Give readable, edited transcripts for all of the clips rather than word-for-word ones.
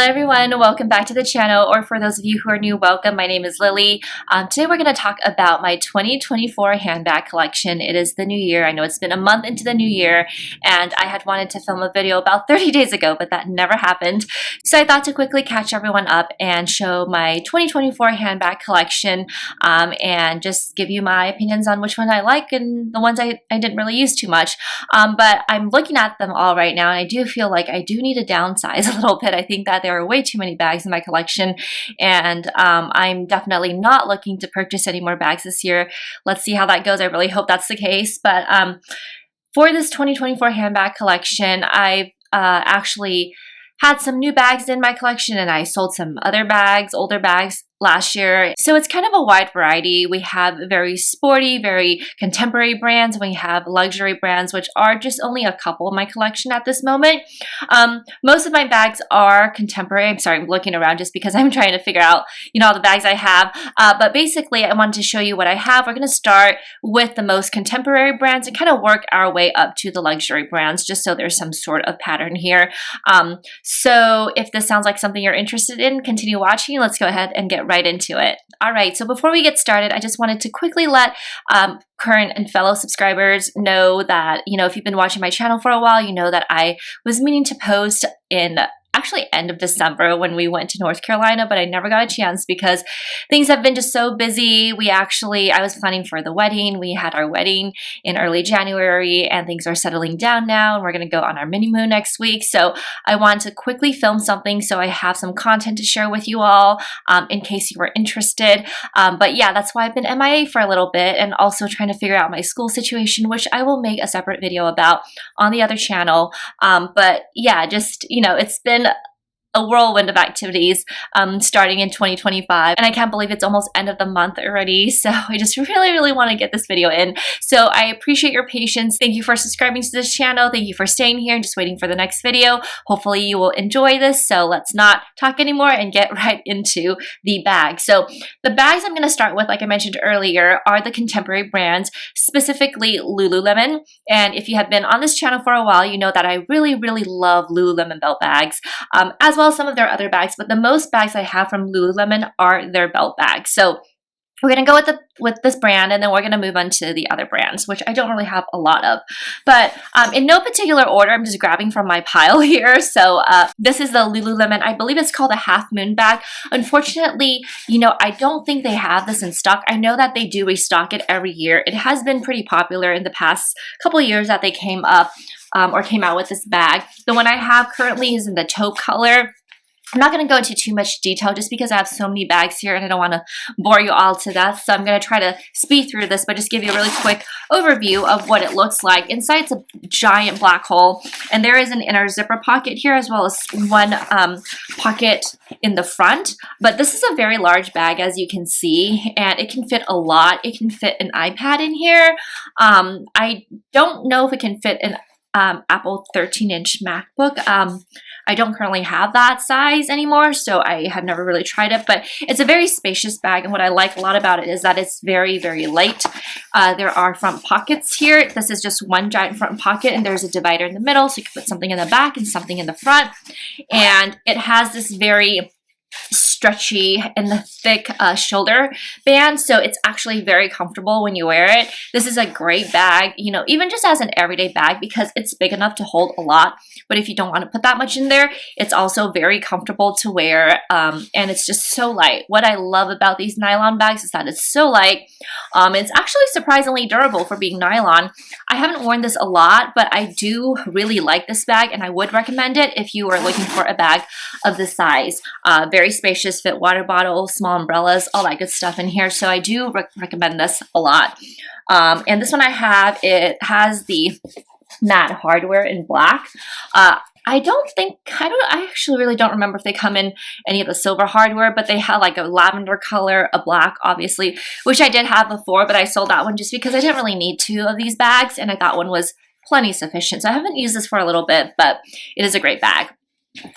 everyone, welcome back to the channel, or for those of you who are new, welcome. My name is Lily. Today we're going to talk about my 2024 handbag collection. It is the new year. I know it's been a month into the new year, and I had wanted to film a video about 30 days ago, but that never happened. So I thought to quickly catch everyone up and show my 2024 handbag collection and just give you my opinions on which one I like and the ones I didn't really use too much. But I'm looking at them all right now, and I do feel like I do need to downsize a little bit. I think that there are way too many bags in my collection, and I'm definitely not looking to purchase any more bags this year. Let's see how that goes. I really hope that's the case. But for this 2024 handbag collection, I've actually had some new bags in my collection, and I sold some other bags, older bags, last year. So it's kind of a wide variety. We have very sporty, very contemporary brands. We have luxury brands, which are just only a couple in my collection at this moment. Most of my bags are contemporary. I'm sorry, I'm looking around just because I'm trying to figure out, all the bags I have. But basically, I wanted to show you what I have. We're going to start with the most contemporary brands and kind of work our way up to the luxury brands, just so there's some sort of pattern here. So if this sounds like something you're interested in, continue watching. Let's go ahead and get right into it. All right, so before we get started, I just wanted to quickly let current and fellow subscribers know that, if you've been watching my channel for a while, you know that I was meaning to post in actually end of December when we went to North Carolina, but I never got a chance because things have been just so busy. I was planning for the wedding. We had our wedding in early January, and things are settling down now, and we're going to go on our mini moon next week. So I want to quickly film something so I have some content to share with you all in case you were interested. But yeah, that's why I've been MIA for a little bit, and also trying to figure out my school situation, which I will make a separate video about on the other channel. But yeah, just, it's been a whirlwind of activities starting in 2025, and I can't believe it's almost end of the month already. So I just really want to get this video in. So I appreciate your patience. Thank you for subscribing to this channel. Thank you for staying here and just waiting for the next video. Hopefully you will enjoy this. So let's not talk anymore and get right into the bag. So the bags I'm going to start with, like I mentioned earlier, are the contemporary brands, specifically Lululemon. And if you have been on this channel for a while, you know that I really love Lululemon belt bags, as well as some of their other bags, but the most bags I have from Lululemon are their belt bags. So we're going to go with this brand, and then we're going to move on to the other brands, which I don't really have a lot of. But in no particular order, I'm just grabbing from my pile here. So this is the Lululemon, I believe it's called a half moon bag. Unfortunately, I don't think they have this in stock. I know that they do restock it every year. It has been pretty popular in the past couple of years that they came up or came out with this bag. The one I have currently is in the taupe color. I'm not going to go into too much detail just because I have so many bags here and I don't want to bore you all to death. So I'm going to try to speed through this, but just give you a really quick overview of what it looks like. Inside, it's a giant black hole, and there is an inner zipper pocket here as well as one pocket in the front. But this is a very large bag, as you can see, and it can fit a lot. It can fit an iPad in here. I don't know if it can fit an Apple 13-inch MacBook. I don't currently have that size anymore, so I have never really tried it, but it's a very spacious bag, and what I like a lot about it is that it's very light. There are front pockets here. This is just one giant front pocket, and there's a divider in the middle, so you can put something in the back and something in the front, and it has this very stretchy and the thick shoulder band, so it's actually very comfortable when you wear it. This is a great bag, even just as an everyday bag, because it's big enough to hold a lot, but if you don't want to put that much in there, it's also very comfortable to wear, and it's just so light. What I love about these nylon bags is that it's so light. It's actually surprisingly durable for being nylon. I haven't worn this a lot, but I do really like this bag, and I would recommend it if you are looking for a bag of this size. Very spacious, fit water bottle, small umbrellas, all that good stuff in here. So I do recommend this a lot. And this one I have, it has the matte hardware in black. I actually really don't remember if they come in any of the silver hardware, but they have like a lavender color, a black, obviously, which I did have before, but I sold that one just because I didn't really need two of these bags, and I thought one was plenty sufficient. So I haven't used this for a little bit, but it is a great bag.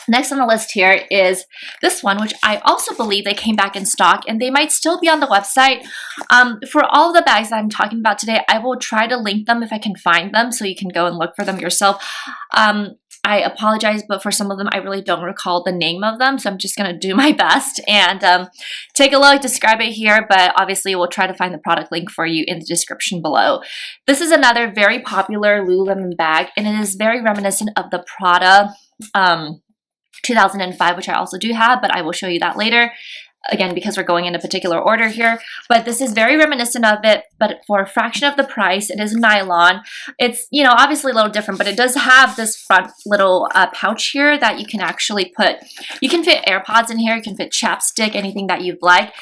Next on the list here is this one, which I also believe they came back in stock, and they might still be on the website. For all of the bags that I'm talking about today, I will try to link them if I can find them, so you can go and look for them yourself. I apologize, but for some of them, I really don't recall the name of them, so I'm just going to do my best and take a look, describe it here, but obviously we'll try to find the product link for you in the description below. This is another very popular Lululemon bag, and it is very reminiscent of the Prada 2005, which I also do have, but I will show you that later. Again, because we're going in a particular order here, but this is very reminiscent of it, but for a fraction of the price. It is nylon. It's, you know, obviously a little different, but it does have this front little pouch here that you can actually put, you can fit AirPods in here, you can fit chapstick, anything that you'd like,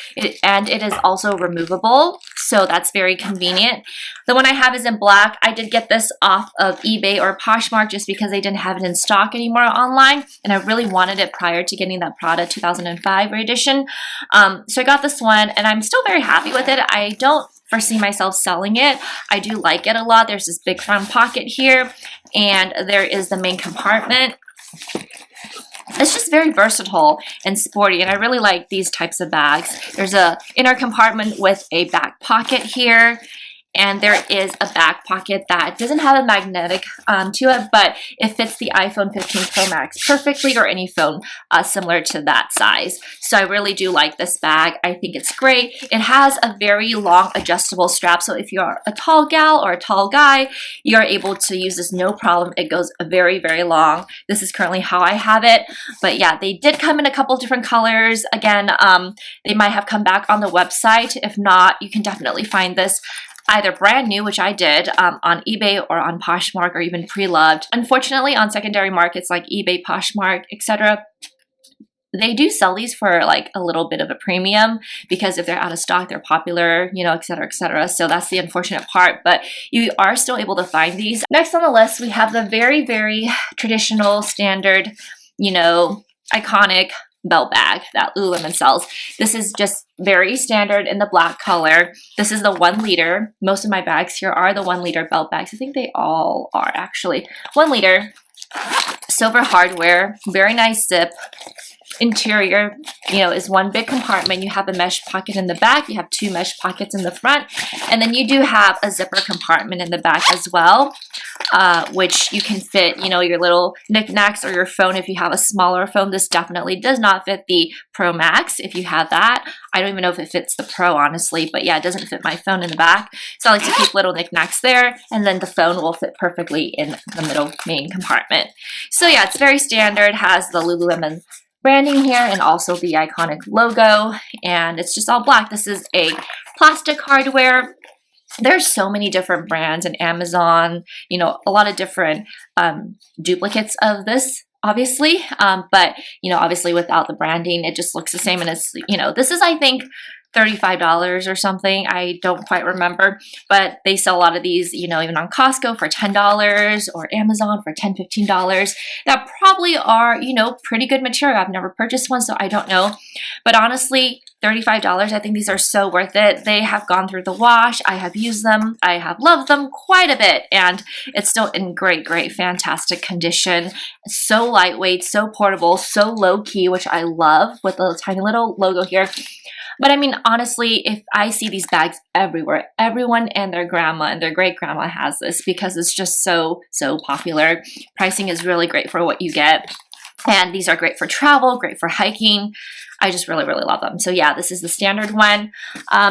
and it is also removable, so that's very convenient. The one I have is in black. I did get this off of eBay or Poshmark just because they didn't have it in stock anymore online, and I really wanted it prior to getting that Prada 2005 edition. So I got this one, and I'm still very happy with it. I don't foresee myself selling it. I do like it a lot. There's this big front pocket here, and there is the main compartment. It's just very versatile and sporty, and I really like these types of bags. There's a inner compartment with a back pocket here, and there is a back pocket that doesn't have a magnetic to it, but it fits the iPhone 15 Pro Max perfectly, or any phone similar to that size. So I really do like this bag. I think it's great. It has a very long adjustable strap, so if you're a tall gal or a tall guy, you're able to use this no problem. It goes very, very long. This is currently how I have it, but yeah, they did come in a couple different colors. Again, they might have come back on the website. If not, you can definitely find this either brand new, which I did, on eBay or on Poshmark, or even pre-loved. Unfortunately, on secondary markets like eBay, Poshmark, etc., they do sell these for like a little bit of a premium, because if they're out of stock, they're popular, you know, etc., etc. So that's the unfortunate part, but you are still able to find these. Next on the list, we have the very, very traditional, standard, you know, iconic belt bag that Lululemon sells. This is just very standard in the black color. This is the 1 liter. Most of my bags here are the 1 liter belt bags. I think they all are actually 1 liter. Silver hardware, very nice zip. Interior, you know, is one big compartment. You have a mesh pocket in the back, you have 2 mesh pockets in the front, and then you do have a zipper compartment in the back as well, which you can fit, you know, your little knickknacks or your phone if you have a smaller phone. This definitely does not fit the Pro Max if you have that. I don't even know if it fits the Pro, honestly, but yeah, it doesn't fit my phone in the back. So I like to keep little knickknacks there, and then the phone will fit perfectly in the middle main compartment. So yeah, it's very standard, has the Lululemon branding here and also the iconic logo, and it's just all black. This is a plastic hardware. There's so many different brands and Amazon, you know, a lot of different duplicates of this, obviously, but you know, obviously without the branding, it just looks the same. And it's, you know, this is, I think, $35 or something. I don't quite remember, but they sell a lot of these, you know, even on Costco for $10 or Amazon for $10, $15 that probably are, you know, pretty good material. I've never purchased one, so I don't know, but honestly, $35, I think these are so worth it. They have gone through the wash. I have used them. I have loved them quite a bit, and it's still in great, great, fantastic condition. So lightweight, so portable, so low key, which I love, with a tiny little logo here. But I mean, honestly, if I see these bags everywhere, everyone and their grandma and their great grandma has this, because it's just so, so popular. Pricing is really great for what you get. And these are great for travel, great for hiking. I just really, really love them. So yeah, this is the standard one.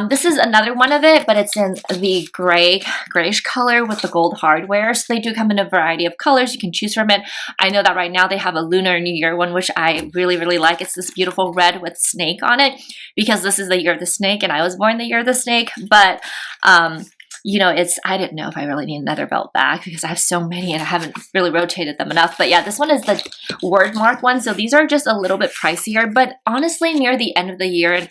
This is another one of it, but it's in the grayish color with the gold hardware. So they do come in a variety of colors. You can choose from it. I know that right now they have a Lunar New Year one, which I really, really like. It's this beautiful red with snake on it, because this is the year of the snake, and I was born the year of the snake. But you know, I didn't know if I really need another belt bag, because I have so many and I haven't really rotated them enough. But yeah, this one is the word mark one. So these are just a little bit pricier, but honestly, near the end of the year, and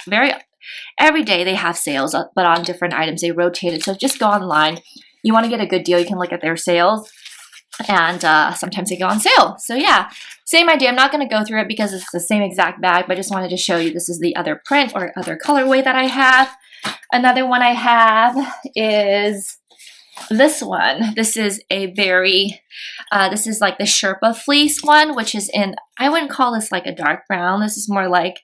every day they have sales, but on different items, they rotate it. So just go online. You want to get a good deal, you can look at their sales, and sometimes they go on sale. So yeah, same idea. I'm not going to go through it because it's the same exact bag, but I just wanted to show you this is the other print or other colorway that I have. Another one I have is this one. This is a very, this is like the Sherpa fleece one, which is in, I wouldn't call this like a dark brown. This is more like,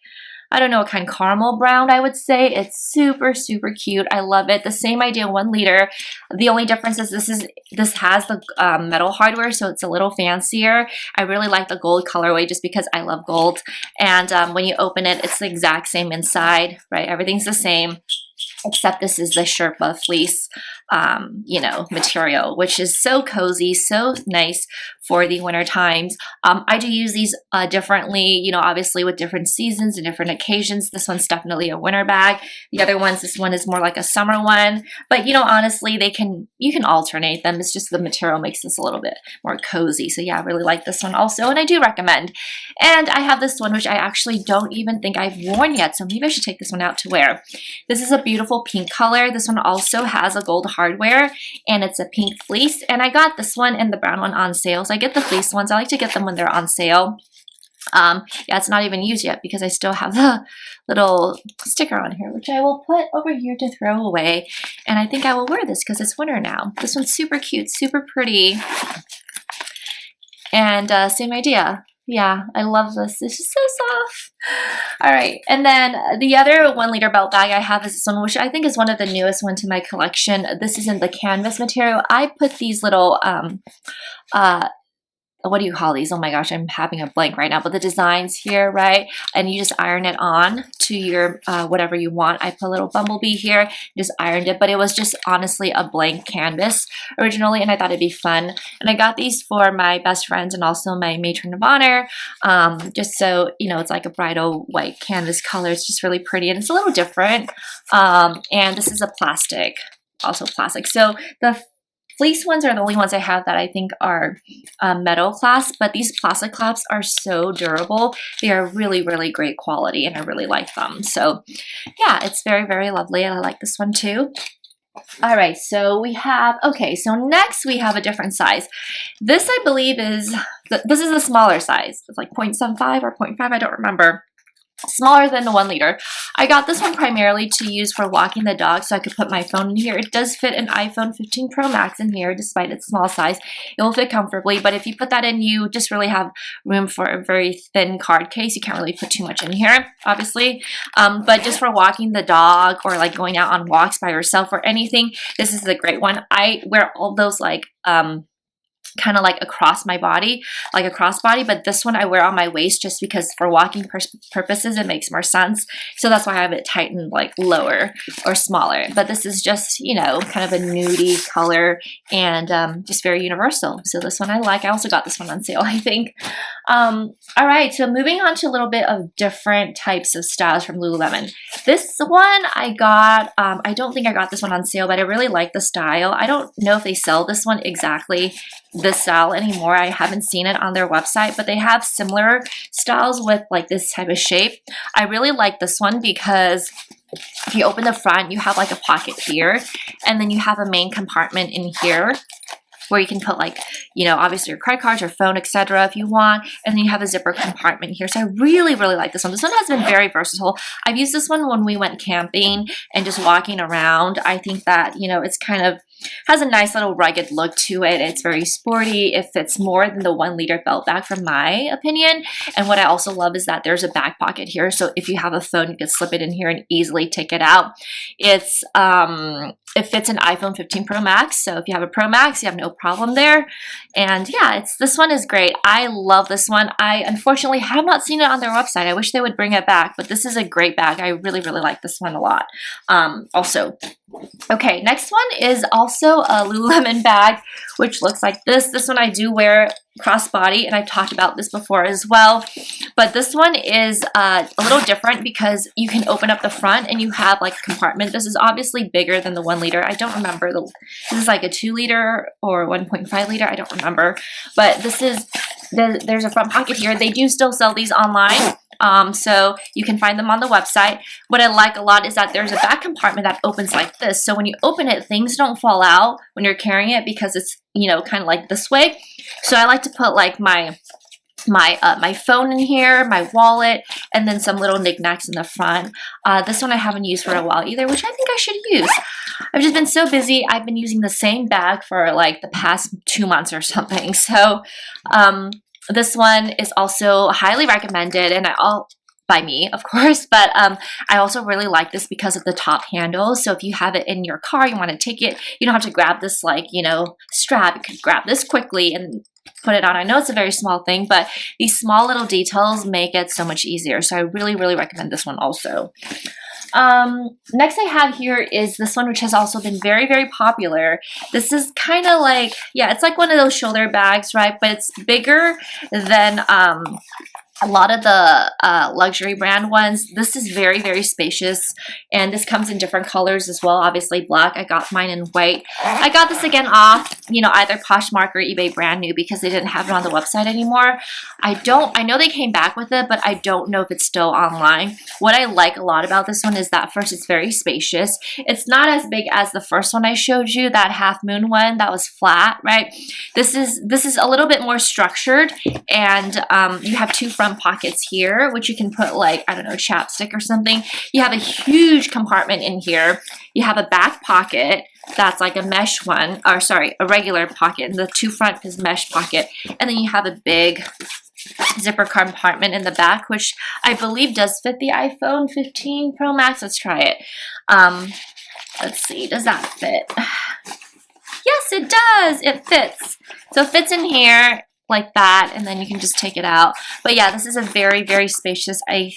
I don't know what kind, caramel brown, I would say. It's super, super cute. I love it. The same idea, 1 liter. The only difference is this has the metal hardware, so it's a little fancier. I really like the gold colorway just because I love gold. And when you open it, it's the exact same inside, right? Everything's the same, except this is the Sherpa fleece, you know, material, which is so cozy, so nice for the winter times. I do use these differently, you know, obviously with different seasons and different occasions. This one's definitely a winter bag. The other ones, this one is more like a summer one, but you know, honestly, you can alternate them. It's just the material makes this a little bit more cozy. So yeah, I really like this one also, and I do recommend. And I have this one, which I actually don't even think I've worn yet, so maybe I should take this one out to wear. This is a beautiful pink color. This one also has a gold hardware, and it's a pink fleece, and I got this one and the brown one on sale. So I get the fleece ones. I like to get them when they're on sale. Yeah, it's not even used yet because I still have the little sticker on here, which I will put over here to throw away. And I think I will wear this because it's winter now. This one's super cute, super pretty. And same idea. Yeah, I love this. This is so soft. All right, and then the other 1 liter belt bag I have is this one, which I think is one of the newest one to my collection. This is in the canvas material. I put these little what do you call these? Oh my gosh, I'm having a blank right now, but the designs here, right? And you just iron it on to your whatever you want. I put a little bumblebee here, just ironed it, but it was just honestly a blank canvas originally, and I thought it'd be fun. And I got these for my best friends and also my matron of honor, just so, you know, it's like a bridal white canvas color. It's just really pretty, and it's a little different. And this is a plastic, also plastic. So the fleece ones are the only ones I have that I think are metal clasp, but these plastic clasps are so durable. They are really, really great quality, and I really like them. So yeah, it's very, very lovely, and I like this one too. All right, so we have, okay, so next we have a different size. This I believe is, this is a smaller size. It's like 0.75 or 0.5, I don't remember. Smaller than the 1 liter. I got this one primarily to use for walking the dog, so I could put my phone in here. It does fit an iPhone 15 Pro Max in here, despite its small size. It will fit comfortably, but if you put that in, you just really have room for a very thin card case. You can't really put too much in here, obviously. But just for walking the dog or like going out on walks by yourself or anything, this is a great one. I wear all those like kind of like across my body, like a crossbody, but this one I wear on my waist just because for walking purposes it makes more sense. So that's why I have it tightened like lower or smaller. But this is just, you know, kind of a nudie color and just very universal. So this one I like. I also got this one on sale, I think. All right, so moving on to a little bit of different types of styles from Lululemon. This one I got, I don't think I got this one on sale, but I really like the style. I don't know if they sell this one exactly this style anymore. I haven't seen it on their website, but they have similar styles with like this type of shape. I really like this one because if you open the front, you have like a pocket here, and then you have a main compartment in here where you can put like, you know, obviously your credit cards, your phone, etc. if you want, and then you have a zipper compartment here. So I really, really like this one. This one has been very versatile. I've used this one when we went camping and just walking around. I think that, you know, it's kind of has a nice little rugged look to it. It's very sporty. It fits more than the 1 liter belt bag from my opinion. And what I also love is that there's a back pocket here. So if you have a phone, you can slip it in here and easily take it out. It's it fits an iPhone 15 Pro Max. So if you have a Pro Max, you have no problem there. And yeah, this one is great. I love this one. I unfortunately have not seen it on their website. I wish they would bring it back, but this is a great bag. I really, really like this one a lot. Also, okay, next one is also a Lululemon bag, which looks like this. This one I do wear crossbody, and I've talked about this before as well. But this one is a little different because you can open up the front and you have like a compartment. This is obviously bigger than the 1 liter. I don't remember. This is like a 2 liter or 1.5 liter. I don't remember. But this is, there's a front pocket here. They do still sell these online. So you can find them on the website. What I like a lot is that there's a back compartment that opens like this. So when you open it, things don't fall out when you're carrying it because it's, you know, kind of like this way. So I like to put like my phone in here, my wallet, and then some little knickknacks in the front. This one I haven't used for a while either, which I think I should use. I've just been so busy. I've been using the same bag for like the past 2 months or something. So, this one is also highly recommended, and by me, of course, but I also really like this because of the top handle. So if you have it in your car, you want to take it, you don't have to grab this like, you know, strap. You can grab this quickly and put it on. I know it's a very small thing, but these small little details make it so much easier. So I really, really recommend this one also. Next I have here is this one, which has also been very, very popular. This is kind of like, yeah, it's like one of those shoulder bags, right? But it's bigger than a lot of the luxury brand ones. This is very, very spacious, and this comes in different colors as well. Obviously black. I got mine in white. I got this again off, you know, either Poshmark or eBay brand new because they didn't have it on the website anymore. I know they came back with it, but I don't know if it's still online. What I like a lot about this one is that first, it's very spacious. It's not as big as the first one I showed you, that half moon one that was flat, right? This is a little bit more structured, and you have two front pockets here, which you can put like, I don't know, chapstick or something. You have a huge compartment in here. You have a back pocket that's like a mesh one, or sorry, a regular pocket, and the two front is mesh pocket. And then you have a big zipper compartment in the back, which I believe does fit the iPhone 15 Pro Max. Let's try it. Let's see, does that fit? Yes, it does. It fits. So it fits in here like that, and then you can just take it out. But yeah, this is a very, very spacious. I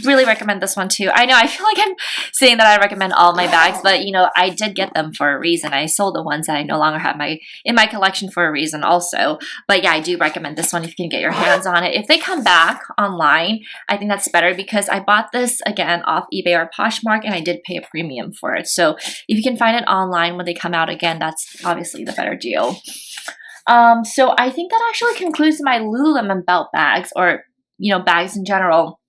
really recommend this one too. I know I feel like I'm saying that I recommend all my bags, but you know, I did get them for a reason. I sold the ones that I no longer have in my collection for a reason also. But yeah, I do recommend this one if you can get your hands on it. If they come back online, I think that's better because I bought this again off eBay or Poshmark, and I did pay a premium for it. So if you can find it online when they come out again, that's obviously the better deal. So I think that actually concludes my Lululemon belt bags, or, you know, bags in general.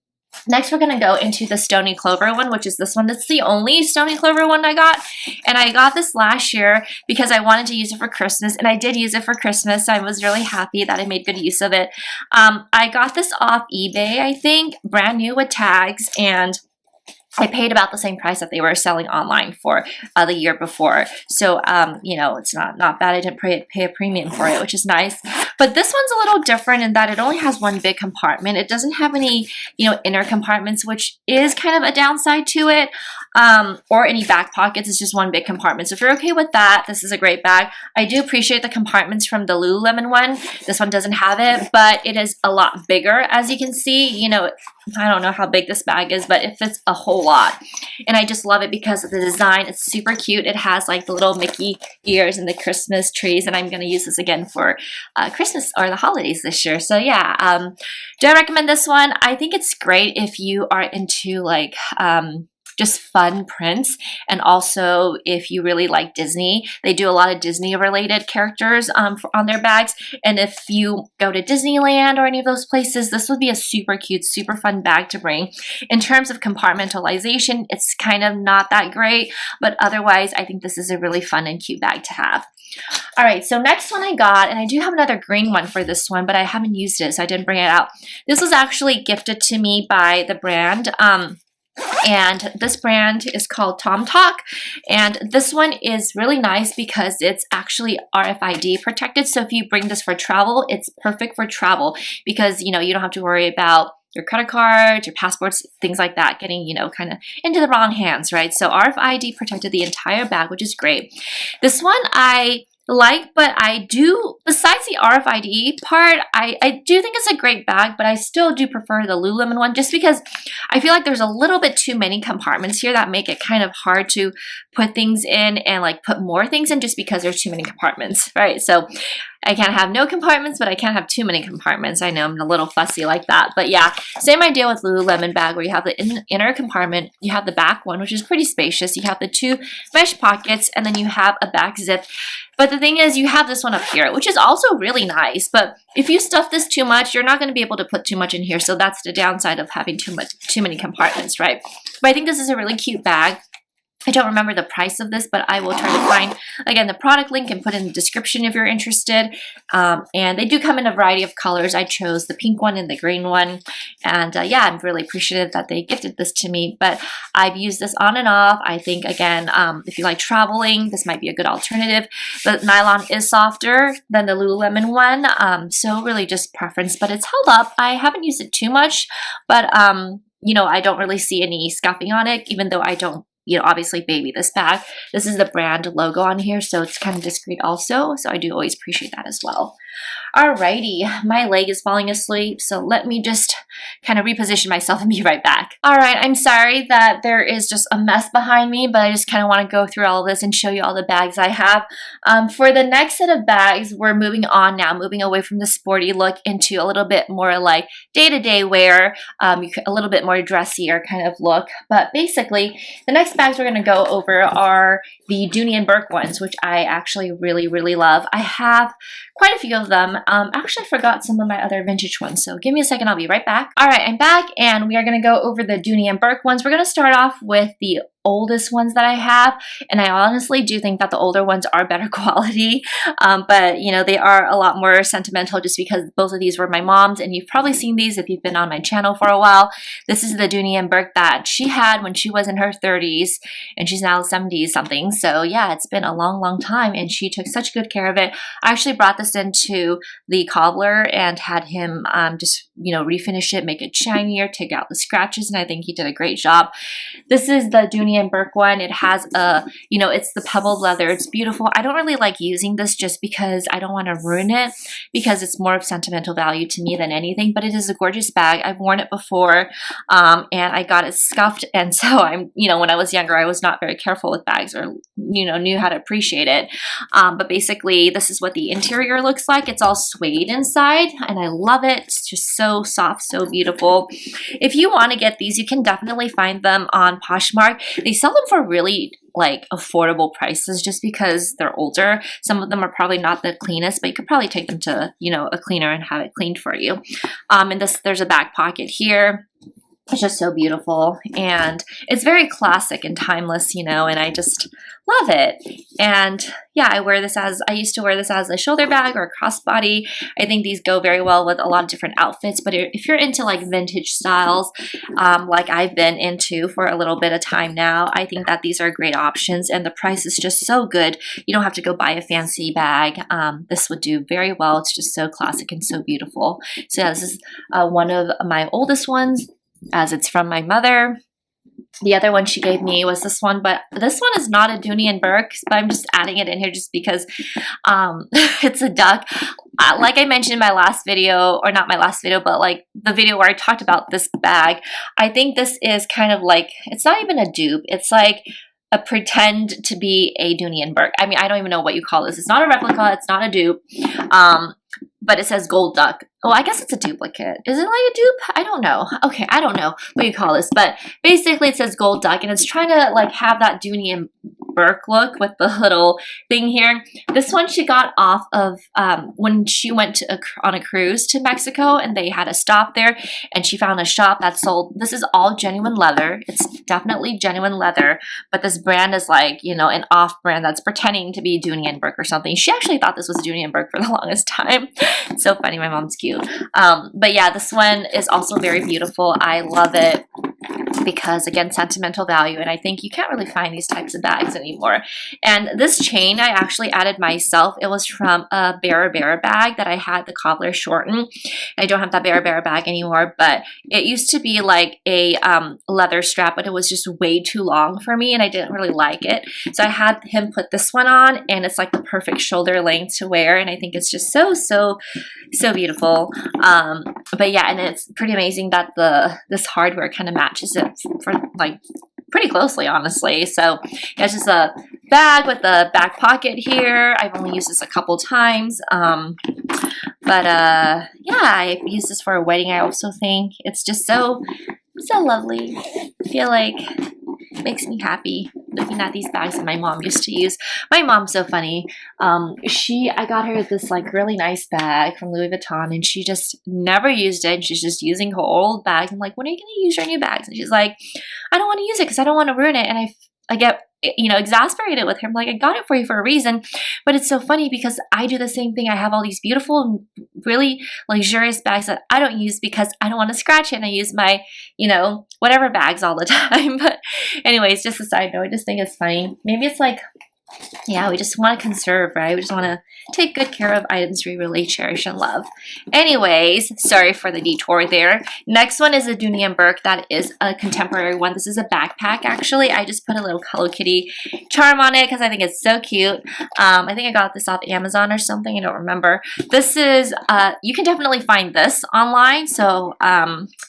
Next, we're going to go into the Stoney Clover one, which is this one. That's the only Stoney Clover one I got. And I got this last year because I wanted to use it for Christmas. And I did use it for Christmas. So I was really happy that I made good use of it. I got this off eBay, I think, brand new with tags. And I paid about the same price that they were selling online for the year before. So, you know, it's not bad. I didn't pay a premium for it, which is nice. But this one's a little different in that it only has one big compartment. It doesn't have any, you know, inner compartments, which is kind of a downside to it, or any back pockets. It's just one big compartment. So if you're okay with that, this is a great bag. I do appreciate the compartments from the Lululemon one. This one doesn't have it, but it is a lot bigger, as you can see. You know, I don't know how big this bag is, but it fits a whole lot. And I just love it because of the design. It's super cute. It has like the little Mickey ears and the Christmas trees, and I'm going to use this again for Christmas or the holidays this year. So yeah, do I recommend this one? I think it's great if you are into like just fun prints, and also if you really like Disney. They do a lot of Disney related characters on their bags, and if you go to Disneyland or any of those places, this would be a super cute, super fun bag to bring. In terms of compartmentalization, it's kind of not that great, but otherwise I think this is a really fun and cute bag to have. All right, so next one I got, and I do have another green one for this one, but I haven't used it, so I didn't bring it out. This was actually gifted to me by the brand. And this brand is called Tom Talk, and this one is really nice because it's actually RFID protected. So if you bring this for travel, it's perfect for travel because, you know, you don't have to worry about your credit cards, your passports, things like that getting, you know, kind of into the wrong hands, right? So RFID protected the entire bag, which is great. This one I like, but I do, besides the RFID part, I do think it's a great bag, but I still do prefer the Lululemon one just because I feel like there's a little bit too many compartments here that make it kind of hard to put things in and like put more things in just because there's too many compartments, right? So I can't have no compartments, but I can't have too many compartments. I know I'm a little fussy like that, but yeah, same idea with Lululemon bag where you have the inner compartment, you have the back one, which is pretty spacious. You have the two mesh pockets, and then you have a back zip. But the thing is, you have this one up here, which is also really nice. But if you stuff this too much, you're not going to be able to put too much in here. So that's the downside of having too many compartments, right? But I think this is a really cute bag. I don't remember the price of this, but I will try to find, again, the product link and put in the description if you're interested. And they do come in a variety of colors. I chose the pink one and the green one. And yeah, I'm really appreciative that they gifted this to me. But I've used this on and off. I think, again, if you like traveling, this might be a good alternative. The nylon is softer than the Lululemon one. So really just preference, but it's held up. I haven't used it too much, but you know, I don't really see any scuffing on it, even though I don't, you know, obviously baby this bag. This is the brand logo on here, so it's kind of discreet also. So I do always appreciate that as well. Alrighty, my leg is falling asleep, so let me just kind of reposition myself and be right back. Alright, I'm sorry that there is just a mess behind me, but I just kind of want to go through all of this and show you all the bags I have. For the next set of bags, we're moving on now, moving away from the sporty look into a little bit more like day-to-day wear, a little bit more dressier kind of look. But basically, the next bags we're going to go over are the Dooney Bourke ones, which I actually really love. I have quite a few of them. Actually, I forgot some of my other vintage ones, so give me a second, I'll be right back. All right, I'm back, and we are going to go over the Dooney Bourke ones. We're going to start off with the oldest ones that I have, and I honestly do think that the older ones are better quality, but you know, they are a lot more sentimental just because both of these were my mom's, and you've probably seen these if you've been on my channel for a while. This is the Dooney Bourke that she had when she was in her 30s, and she's now 70 something, so yeah, it's been a long time, and she took such good care of it. I actually brought this into the cobbler and had him just, you know, refinish it, make it shinier, take out the scratches, and I think he did a great job. This is the Dooney Bourke one. It has a, you know, it's the pebbled leather. It's beautiful. I don't really like using this just because I don't want to ruin it, because it's more of sentimental value to me than anything, but it is a gorgeous bag. I've worn it before, and I got it scuffed, and so I'm, you know, when I was younger, I was not very careful with bags or, you know, knew how to appreciate it, but basically, this is what the interior looks like. It's all suede inside, and I love it. It's just so soft, so beautiful. If you want to get these, you can definitely find them on Poshmark. They sell them for really like affordable prices just because they're older. Some of them are probably not the cleanest, but you could probably take them to, you know, a cleaner and have it cleaned for you. And there's a back pocket here. It's just so beautiful, and it's very classic and timeless, you know, and I just love it. And yeah, I used to wear this as a shoulder bag or a crossbody. I think these go very well with a lot of different outfits, but if you're into like vintage styles, like I've been into for a little bit of time now, I think that these are great options, and the price is just so good. You don't have to go buy a fancy bag. This would do very well. It's just so classic and so beautiful. So yeah, this is one of my oldest ones, as it's from my mother. The other one she gave me was this one, but this one is not a Dooney Bourke, but I'm just adding it in here just because it's a duck. Like I mentioned in my last video, or not my last video, but like the video where I talked about this bag, I think this is kind of like, it's not even a dupe. It's like a pretend to be a Dooney Bourke. I mean, I don't even know what you call this. It's not a replica. It's not a dupe. But it says gold duck. Oh, I guess it's a duplicate. Is it like a dupe? I don't know. Okay, I don't know what you call this, but basically it says gold duck, and it's trying to like have that Dooney Bourke look with the little thing here. This one she got off of when she went to on a cruise to Mexico, and they had a stop there, and she found a shop that sold, this is all genuine leather. It's definitely genuine leather, but this brand is like, you know, an off brand that's pretending to be Dooney Bourke or something. She actually thought this was Dooney Bourke for the longest time. It's so funny. My mom's cute. But yeah, this one is also very beautiful. I love it because, again, sentimental value, and I think you can't really find these types of bags anymore. And this chain I actually added myself. It was from a Bear bag that I had the cobbler shorten. I don't have that Bear bag anymore, but it used to be like a leather strap, but it was just way too long for me, and I didn't really like it. So I had him put this one on, and it's like the perfect shoulder length to wear, and I think it's just so beautiful. But yeah, and it's pretty amazing that this hardware kind of matches it for like pretty closely, honestly. So it's just a bag with a back pocket here. I've only used this a couple times, but yeah, I've used this for a wedding. I also think it's just so lovely. I feel like it makes me happy looking at these bags that my mom used to use. My mom's so funny. I got her this like really nice bag from Louis Vuitton, and she just never used it. She's just using her old bag. I'm like, when are you going to use your new bags? And she's like, I don't want to use it because I don't want to ruin it. And I get, you know, exasperated with her. I'm like, I got it for you for a reason. But it's so funny because I do the same thing. I have all these beautiful, really luxurious bags that I don't use because I don't want to scratch it. And I use my, you know, whatever bags all the time. But anyways, just a side note, I just think it's funny. Maybe it's like Yeah, we just want to conserve, right? We just want to take good care of items we really cherish and love. Anyways, sorry for the detour there. Next one is a Dooney Bourke. That is a contemporary one. This is a backpack, actually. I just put a little Hello Kitty charm on it because I think it's so cute. I think I got this off Amazon or something. I don't remember. This is, you can definitely find this online. So,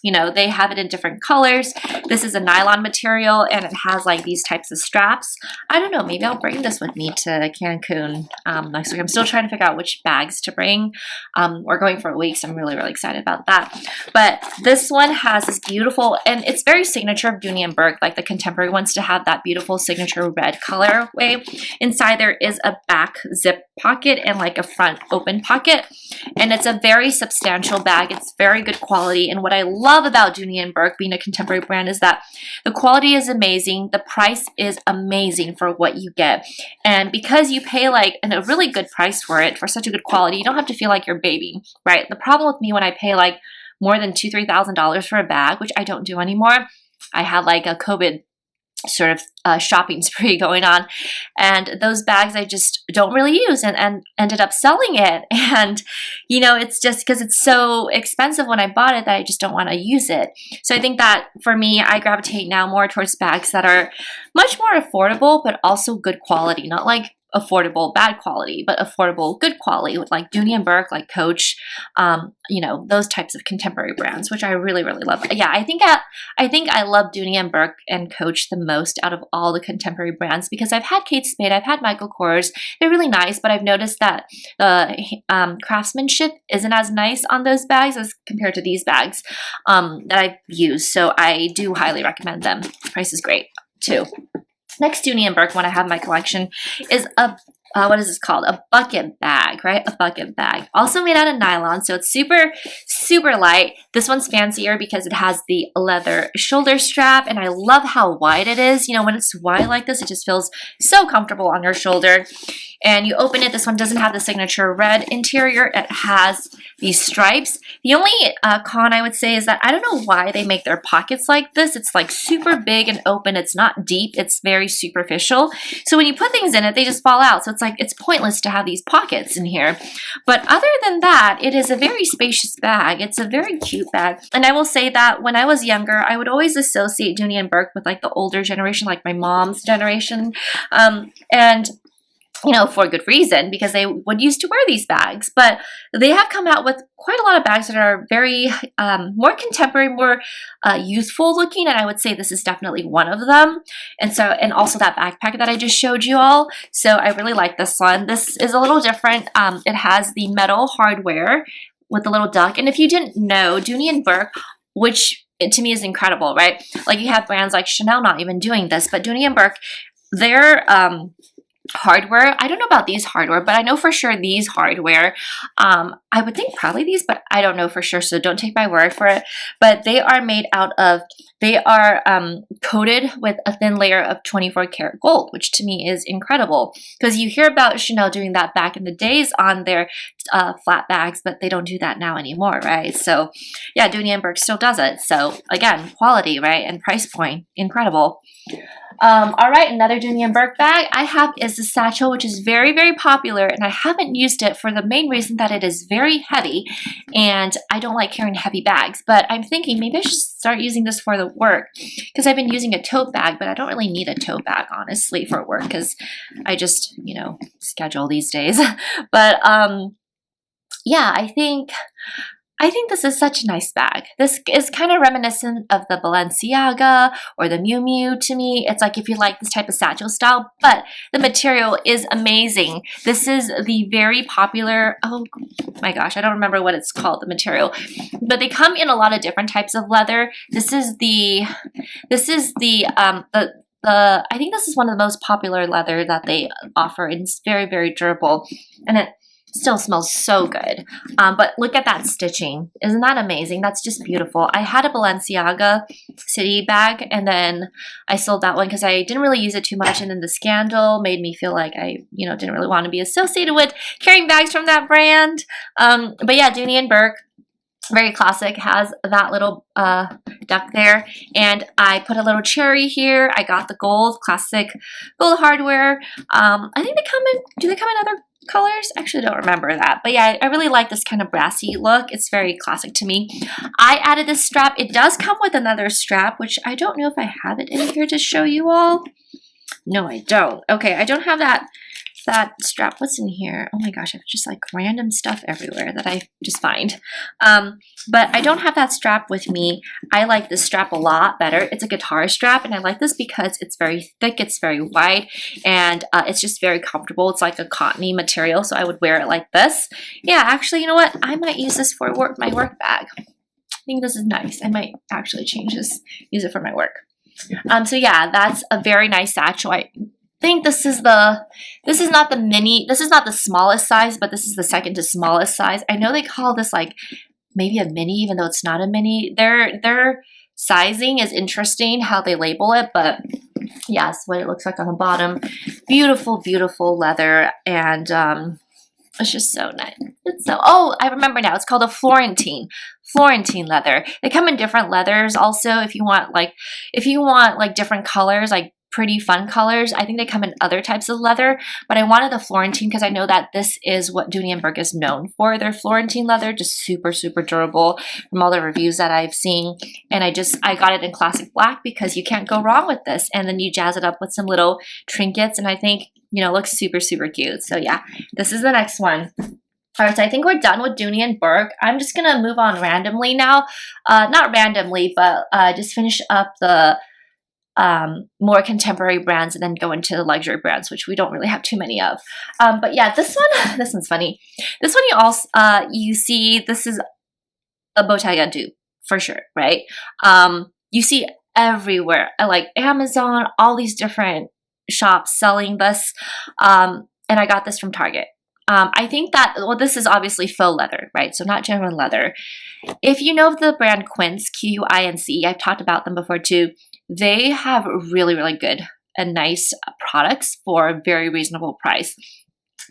you know, they have it in different colors. This is a nylon material and it has like these types of straps. I don't know, maybe I'll bring this with me to Cancun next week. I'm still trying to figure out which bags to bring. We're going for a week, so I'm really, really excited about that. But this one has this beautiful, and it's very signature of Dooney Bourke, like the contemporary ones, to have that beautiful signature red colorway. Inside there is a back zip pocket and like a front open pocket. And it's a very substantial bag. It's very good quality. And what I love about Dooney Bourke being a contemporary brand is that the quality is amazing. The price is amazing for what you get. And because you pay like a really good price for it, for such a good quality, you don't have to feel like you're baby, right? The problem with me when I pay like more than $2,000, $3,000 for a bag, which I don't do anymore, I had like a COVID sort of shopping spree going on, and those bags I just don't really use, and ended up selling it. And you know, it's just because it's so expensive when I bought it that I just don't want to use it. So I think that for me, I gravitate now more towards bags that are much more affordable but also good quality, not like affordable bad quality, but affordable good quality, with like Dooney Bourke, like Coach, you know, those types of contemporary brands, which I really, really love. Yeah, I think I love Dooney Bourke and Coach the most out of all the contemporary brands, because I've had Kate Spade, I've had Michael Kors. They're really nice, but I've noticed that the craftsmanship isn't as nice on those bags as compared to these bags that I've used. So I do highly recommend them. The price is great too. Next Dooney Bourke one I have in my collection is a, what is this called? A bucket bag, right? A bucket bag. Also made out of nylon, so it's super, super light. This one's fancier because it has the leather shoulder strap, and I love how wide it is. You know, when it's wide like this, it just feels so comfortable on your shoulder. And you open it, this one doesn't have the signature red interior. It has these stripes. The only con I would say is that I don't know why they make their pockets like this. It's like super big and open. It's not deep. It's very superficial. So when you put things in it, they just fall out. So it's like, it's pointless to have these pockets in here. But other than that, it is a very spacious bag. It's a very cute bag. And I will say that when I was younger, I would always associate Dooney Bourke with like the older generation, like my mom's generation. And you know, for good reason, because they would used to wear these bags. But they have come out with quite a lot of bags that are very more contemporary, more youthful looking, and I would say this is definitely one of them. And so, and also that backpack that I just showed you all. So I really like this one. This is a little different. It has the metal hardware with the little duck. And if you didn't know, Dooney Bourke, which to me is incredible, right? Like you have brands like Chanel not even doing this, but Dooney Bourke, they're hardware, I don't know about these hardware, but I know for sure these hardware, I would think probably these, but I don't know for sure, so don't take my word for it. But they are made out of, they are coated with a thin layer of 24 karat gold, which to me is incredible, because you hear about Chanel doing that back in the days on their flat bags, but they don't do that now anymore, right? So yeah, Dooney Bourke still does it. So again, quality, right, and price point, incredible. All right, another Dooney Bourke bag I have is the satchel, which is very, very popular, and I haven't used it for the main reason that it is very heavy, and I don't like carrying heavy bags. But I'm thinking maybe I should start using this for the work, because I've been using a tote bag, but I don't really need a tote bag, honestly, for work, because I just, you know, schedule these days. But yeah, I think this is such a nice bag. This is kind of reminiscent of the Balenciaga or the Miu Miu to me. It's like if you like this type of satchel style, but the material is amazing. This is the very popular, oh my gosh, I don't remember what it's called, the material, but they come in a lot of different types of leather. I think this is one of the most popular leather that they offer, and it's very, very durable, and it still smells so good. But look at that stitching. Isn't that amazing? That's just beautiful. I had a Balenciaga City bag, and then I sold that one because I didn't really use it too much, and then the scandal made me feel like I, you know, didn't really want to be associated with carrying bags from that brand. But yeah, Dooney Bourke. Very classic, has that little duck there, and I put a little cherry here. I got the gold, classic gold hardware. I think they come in, do they come in other colors? I actually don't remember that, but yeah, I really like this kind of brassy look. It's very classic to me. I added this strap. It does come with another strap, which I don't know if I have it in here to show you all. No, I don't. Okay, I don't have that strap. What's in here? Oh my gosh, I have just like random stuff everywhere that I just find. But I don't have that strap with me. I like this strap a lot better. It's a guitar strap, and I like this because it's very thick, it's very wide, and it's just very comfortable. It's like a cottony material, so I would wear it like this. Yeah, actually, you know what? I might use this for my work bag. I think this is nice. I might actually change this, use it for my work. So yeah, that's a very nice satchel. I think this is not the smallest size, but this is the second to smallest size. I know they call this like maybe a mini, even though it's not a mini. Their sizing is interesting, how they label it, but yes, what it looks like on the bottom. Beautiful, beautiful leather, and it's just so nice. It's so, oh, I remember now. It's called a Florentine leather. They come in different leathers also. If you want like different colors, like pretty fun colors, I think they come in other types of leather, but I wanted the Florentine because I know that this is what Dooney Bourke is known for. Their Florentine leather, just super, super durable from all the reviews that I've seen. And I got it in classic black because you can't go wrong with this. And then you jazz it up with some little trinkets, and I think, you know, looks super, super cute. So yeah, this is the next one. All right, so I think we're done with Dooney Bourke. I'm just gonna move on randomly now. Not randomly, but just finish up the more contemporary brands and then go into the luxury brands, which we don't really have too many of. But yeah, this one's funny. This one you see, this is a Bottega dupe for sure, right? You see everywhere, like Amazon, all these different shops selling this, and I got this from Target. I think that, well, this is obviously faux leather, right? So not genuine leather. If you know the brand Quince, Quince, I've talked about them before too. They have really, really good and nice products for a very reasonable price.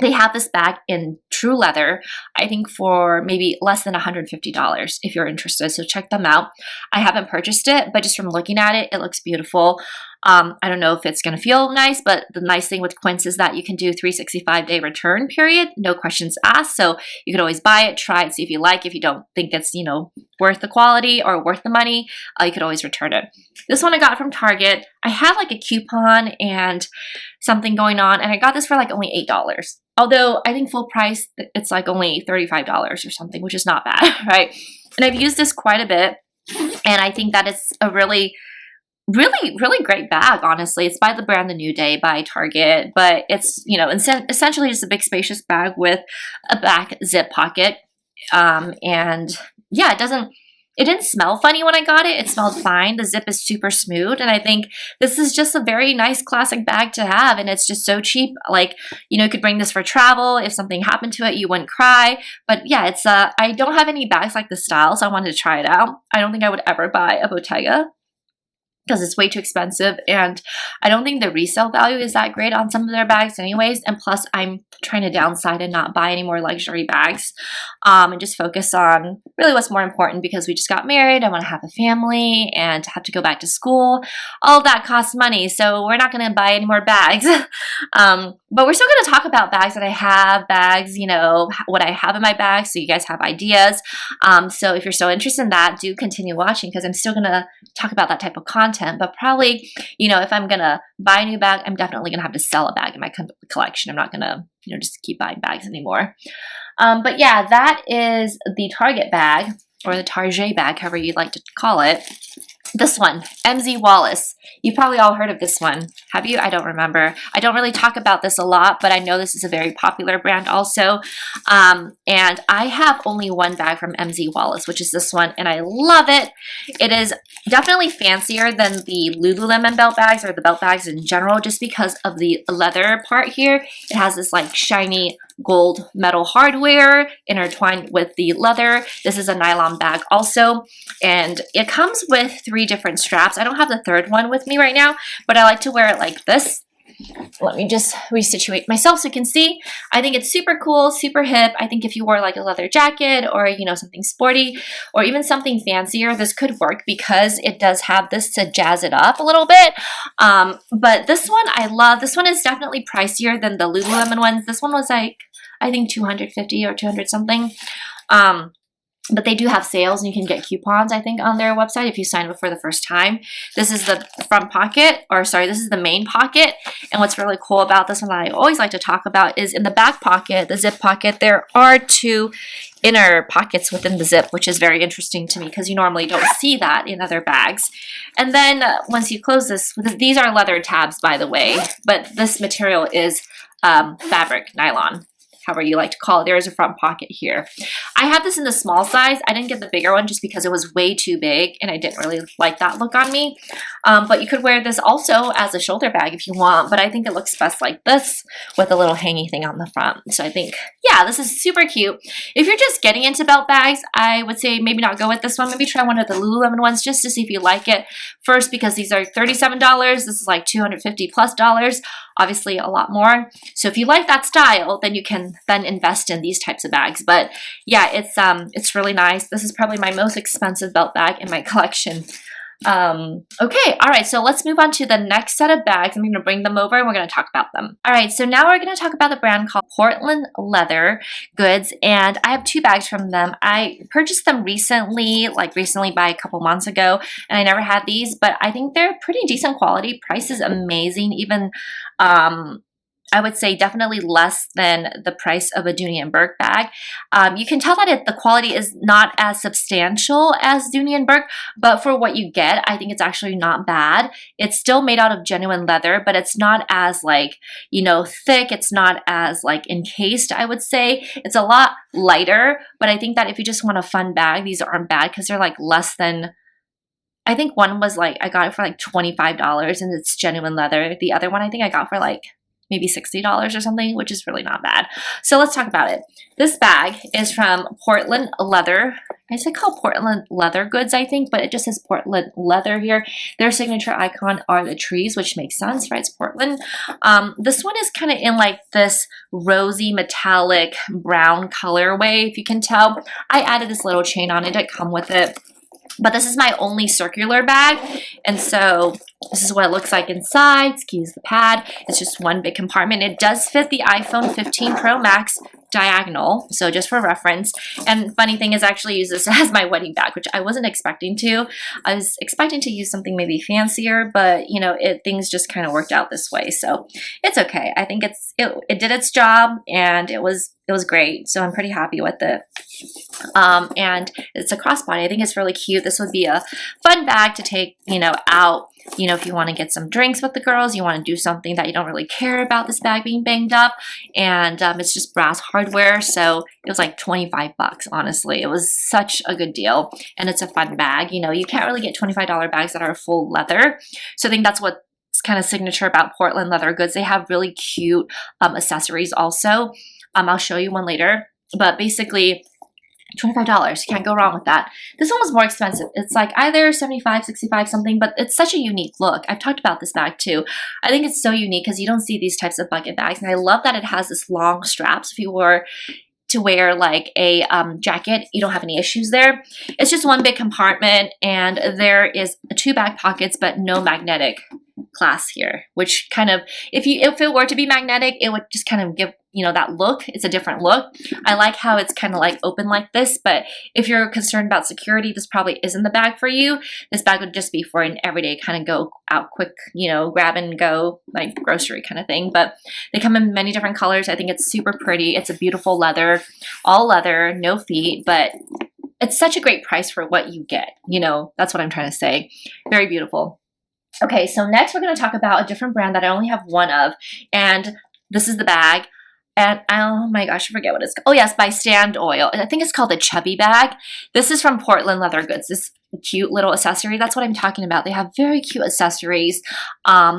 They have this bag in true leather, I think for maybe less than $150 if you're interested. So check them out. I haven't purchased it, but just from looking at it, it looks beautiful. I don't know if it's going to feel nice, but the nice thing with Quince is that you can do 365-day return period, no questions asked. So you could always buy it, try it, see if you like. If you don't think it's, you know, worth the quality or worth the money, you could always return it. This one I got from Target. I had like a coupon and something going on, and I got this for like only $8. Although I think full price, it's like only $35 or something, which is not bad, right? And I've used this quite a bit, and I think that it's a really, really great bag, honestly. It's by the brand The New Day by Target, but it's, you know, essentially just a big spacious bag with a back zip pocket. And yeah, it didn't smell funny when I got it. It smelled fine. The zip is super smooth. And I think this is just a very nice classic bag to have. And it's just so cheap. Like, you know, you could bring this for travel. If something happened to it, you wouldn't cry. But yeah, it's I don't have any bags like this style, so I wanted to try it out. I don't think I would ever buy a Bottega because it's way too expensive, and I don't think the resale value is that great on some of their bags anyways. And plus, I'm trying to downside and not buy any more luxury bags, and just focus on really what's more important, because we just got married. I want to have a family and have to go back to school. All of that costs money, so we're not going to buy any more bags. But we're still going to talk about bags that I have, bags, you know, what I have in my bag, so you guys have ideas. So if you're still interested in that, do continue watching, because I'm still going to talk about that type of content. But probably, you know, if I'm going to buy a new bag, I'm definitely going to have to sell a bag in my collection. I'm not going to, you know, just keep buying bags anymore. But yeah, that is the Target bag, or the Target bag, however you'd like to call it. This one, MZ Wallace. You've probably all heard of this one. Have you? I don't remember. I don't really talk about this a lot, but I know this is a very popular brand also. And I have only one bag from MZ Wallace, which is this one, and I love it. It is definitely fancier than the Lululemon belt bags, or the belt bags in general, just because of the leather part here. It has this like shiny gold metal hardware intertwined with the leather. This is a nylon bag also, and it comes with 3 different straps. I don't have the third one with me right now, but I like to wear it like this. let me just resituate myself so you can see. I think it's super cool, super hip. I think if you wore like a leather jacket or, you know, something sporty or even something fancier, this could work because it does have this to jazz it up a little bit. But this one I love. This one is definitely pricier than the Lululemon ones. This one was like, I think 250 or 200 something. But they do have sales and you can get coupons, I think, on their website if you sign up for the first time. This is the front pocket, or sorry, this is the main pocket. And what's really cool about this one that I always like to talk about is in the back pocket, the zip pocket, there are two inner pockets within the zip, which is very interesting to me because you normally don't see that in other bags. And then once you close this, these are leather tabs, by the way, but this material is fabric, nylon, however you like to call it. There is a front pocket here. I have this in the small size. I didn't get the bigger one just because it was way too big and I didn't really like that look on me. But you could wear this also as a shoulder bag if you want, but I think it looks best like this with a little hangy thing on the front. So I think, yeah, this is super cute. If you're just getting into belt bags, I would say maybe not go with this one. Maybe try one of the Lululemon ones just to see if you like it. First, because these are $37. This is like $250 plus. Obviously a lot more. So if you like that style, then you can then invest in these types of bags. But yeah, it's really nice. This is probably my most expensive belt bag in my collection. Okay, all right, so let's move on to the next set of bags. I'm going to bring them over and we're going to talk about them. All right, so now we're going to talk about the brand called Portland Leather Goods, and I have two bags from them. I purchased them recently, by a couple months ago, and I never had these, but I think they're pretty decent quality. Price is amazing, even I would say definitely less than the price of a Dooney Bourke bag. You can tell that the quality is not as substantial as Dooney Bourke, but for what you get, I think it's actually not bad. It's still made out of genuine leather, but it's not as like, you know, thick. It's not as like encased, I would say. It's a lot lighter, but I think that if you just want a fun bag, these aren't bad because they're like less than, I think one was like, I got it for like $25 and it's genuine leather. The other one I think I got for like maybe $60 or something, which is really not bad. So let's talk about it. This bag is from Portland Leather. I said called Portland Leather Goods, I think, but it just says Portland Leather here. Their signature icon are the trees, which makes sense, right? It's Portland. This one is kind of in like this rosy metallic brown colorway, if you can tell. I added this little chain on it. It didn't come with it. But this is my only circular bag, and so this is what it looks like inside. Excuse the pad. It's just one big compartment. It does fit the iPhone 15 Pro Max diagonal, so just for reference. And funny thing is I actually use this as my wedding bag, which I wasn't expecting to. I was expecting to use something maybe fancier, but you know, things just kind of worked out this way, so it's okay. I think it did its job, and it was great, so I'm pretty happy with it. And it's a crossbody. I think it's really cute. This would be a fun bag to take, you know, out. You know, if you want to get some drinks with the girls, you want to do something that you don't really care about this bag being banged up, and it's just brass hardware, so it was like 25 bucks, honestly. It was such a good deal, and it's a fun bag. You know, you can't really get $25 bags that are full leather, so I think that's what's kind of signature about Portland Leather Goods. They have really cute accessories also. I'll show you one later, but basically $25. You can't go wrong with that. This one was more expensive. It's like either 75, 65 something, but it's such a unique look. I've talked about this bag too. I think it's so unique because you don't see these types of bucket bags, and I love that it has this long straps. If you were to wear like a jacket, you don't have any issues there. It's just one big compartment, and there is two back pockets, but no magnetic clasp here, which kind of, if it were to be magnetic, it would just kind of give, you know, that look. It's a different look. I like how it's kind of like open like this, but if you're concerned about security, this probably isn't the bag for you. This bag would just be for an everyday kind of go out quick, you know, grab and go, like grocery kind of thing. But they come in many different colors. I think it's super pretty. It's a beautiful leather, all leather, no feet, but it's such a great price for what you get. You know, that's what I'm trying to say. Very beautiful. Okay, so next we're going to talk about a different brand that I only have one of, and this is the bag. And oh my gosh, I forget what it's called. Oh yes, by Stand Oil. I think it's called the Chubby Bag. This is from Portland Leather Goods. This cute little accessory. That's what I'm talking about. They have very cute accessories.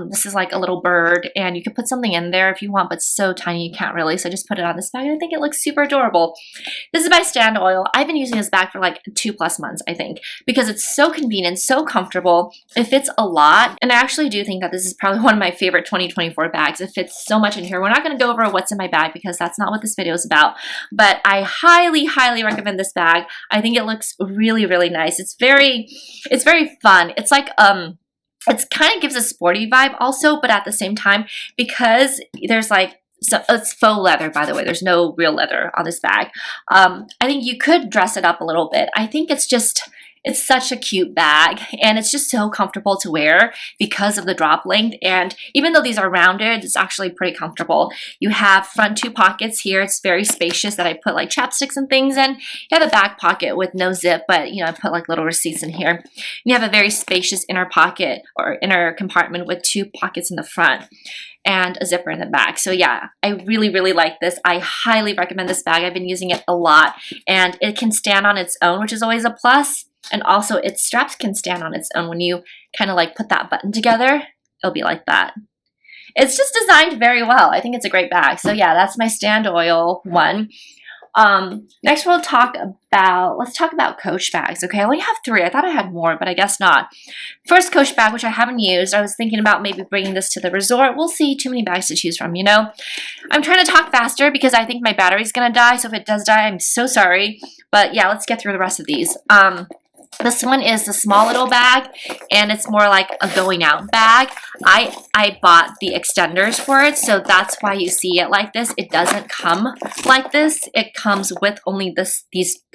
This is like a little bird, and you could put something in there if you want, but it's so tiny you can't really. So I just put it on this bag, and I think it looks super adorable. This is by Stand Oil. I've been using this bag for like 2+ months, I think, because it's so convenient, so comfortable. It fits a lot, and I actually do think that this is probably one of my favorite 2024 bags. It fits so much in here. We're not going to go over what's in my bag because that's not what this video is about, but I highly, highly recommend this bag. I think it looks really, really nice. It's very fun. It's like it kind of gives a sporty vibe also, but at the same time, because there's like, so it's faux leather, by the way. There's no real leather on this bag. I think you could dress it up a little bit. I think it's such a cute bag, and it's just so comfortable to wear because of the drop length. And even though these are rounded, it's actually pretty comfortable. You have front 2 pockets here. It's very spacious that I put like chapsticks and things in. You have a back pocket with no zip, but you know, I put like little receipts in here. You have a very spacious inner pocket or inner compartment with 2 pockets in the front and a zipper in the back. So yeah, I really, really like this. I highly recommend this bag. I've been using it a lot, and it can stand on its own, which is always a plus. And also its straps can stand on its own. When you kind of like put that button together, it'll be like that. It's just designed very well. I think it's a great bag. So yeah, that's my Stand Oil one. Next let's talk about Coach bags. Okay, I only have 3. I thought I had more, but I guess not. First Coach bag, which I haven't used. I was thinking about maybe bringing this to the resort. We'll see. Too many bags to choose from, you know. I'm trying to talk faster because I think my battery's gonna die. So if it does die, I'm so sorry. But yeah, let's get through the rest of these. This one is the small little bag, and it's more like a going out bag. I bought the extenders for it, so that's why you see it like this. It doesn't come like this. It comes with only this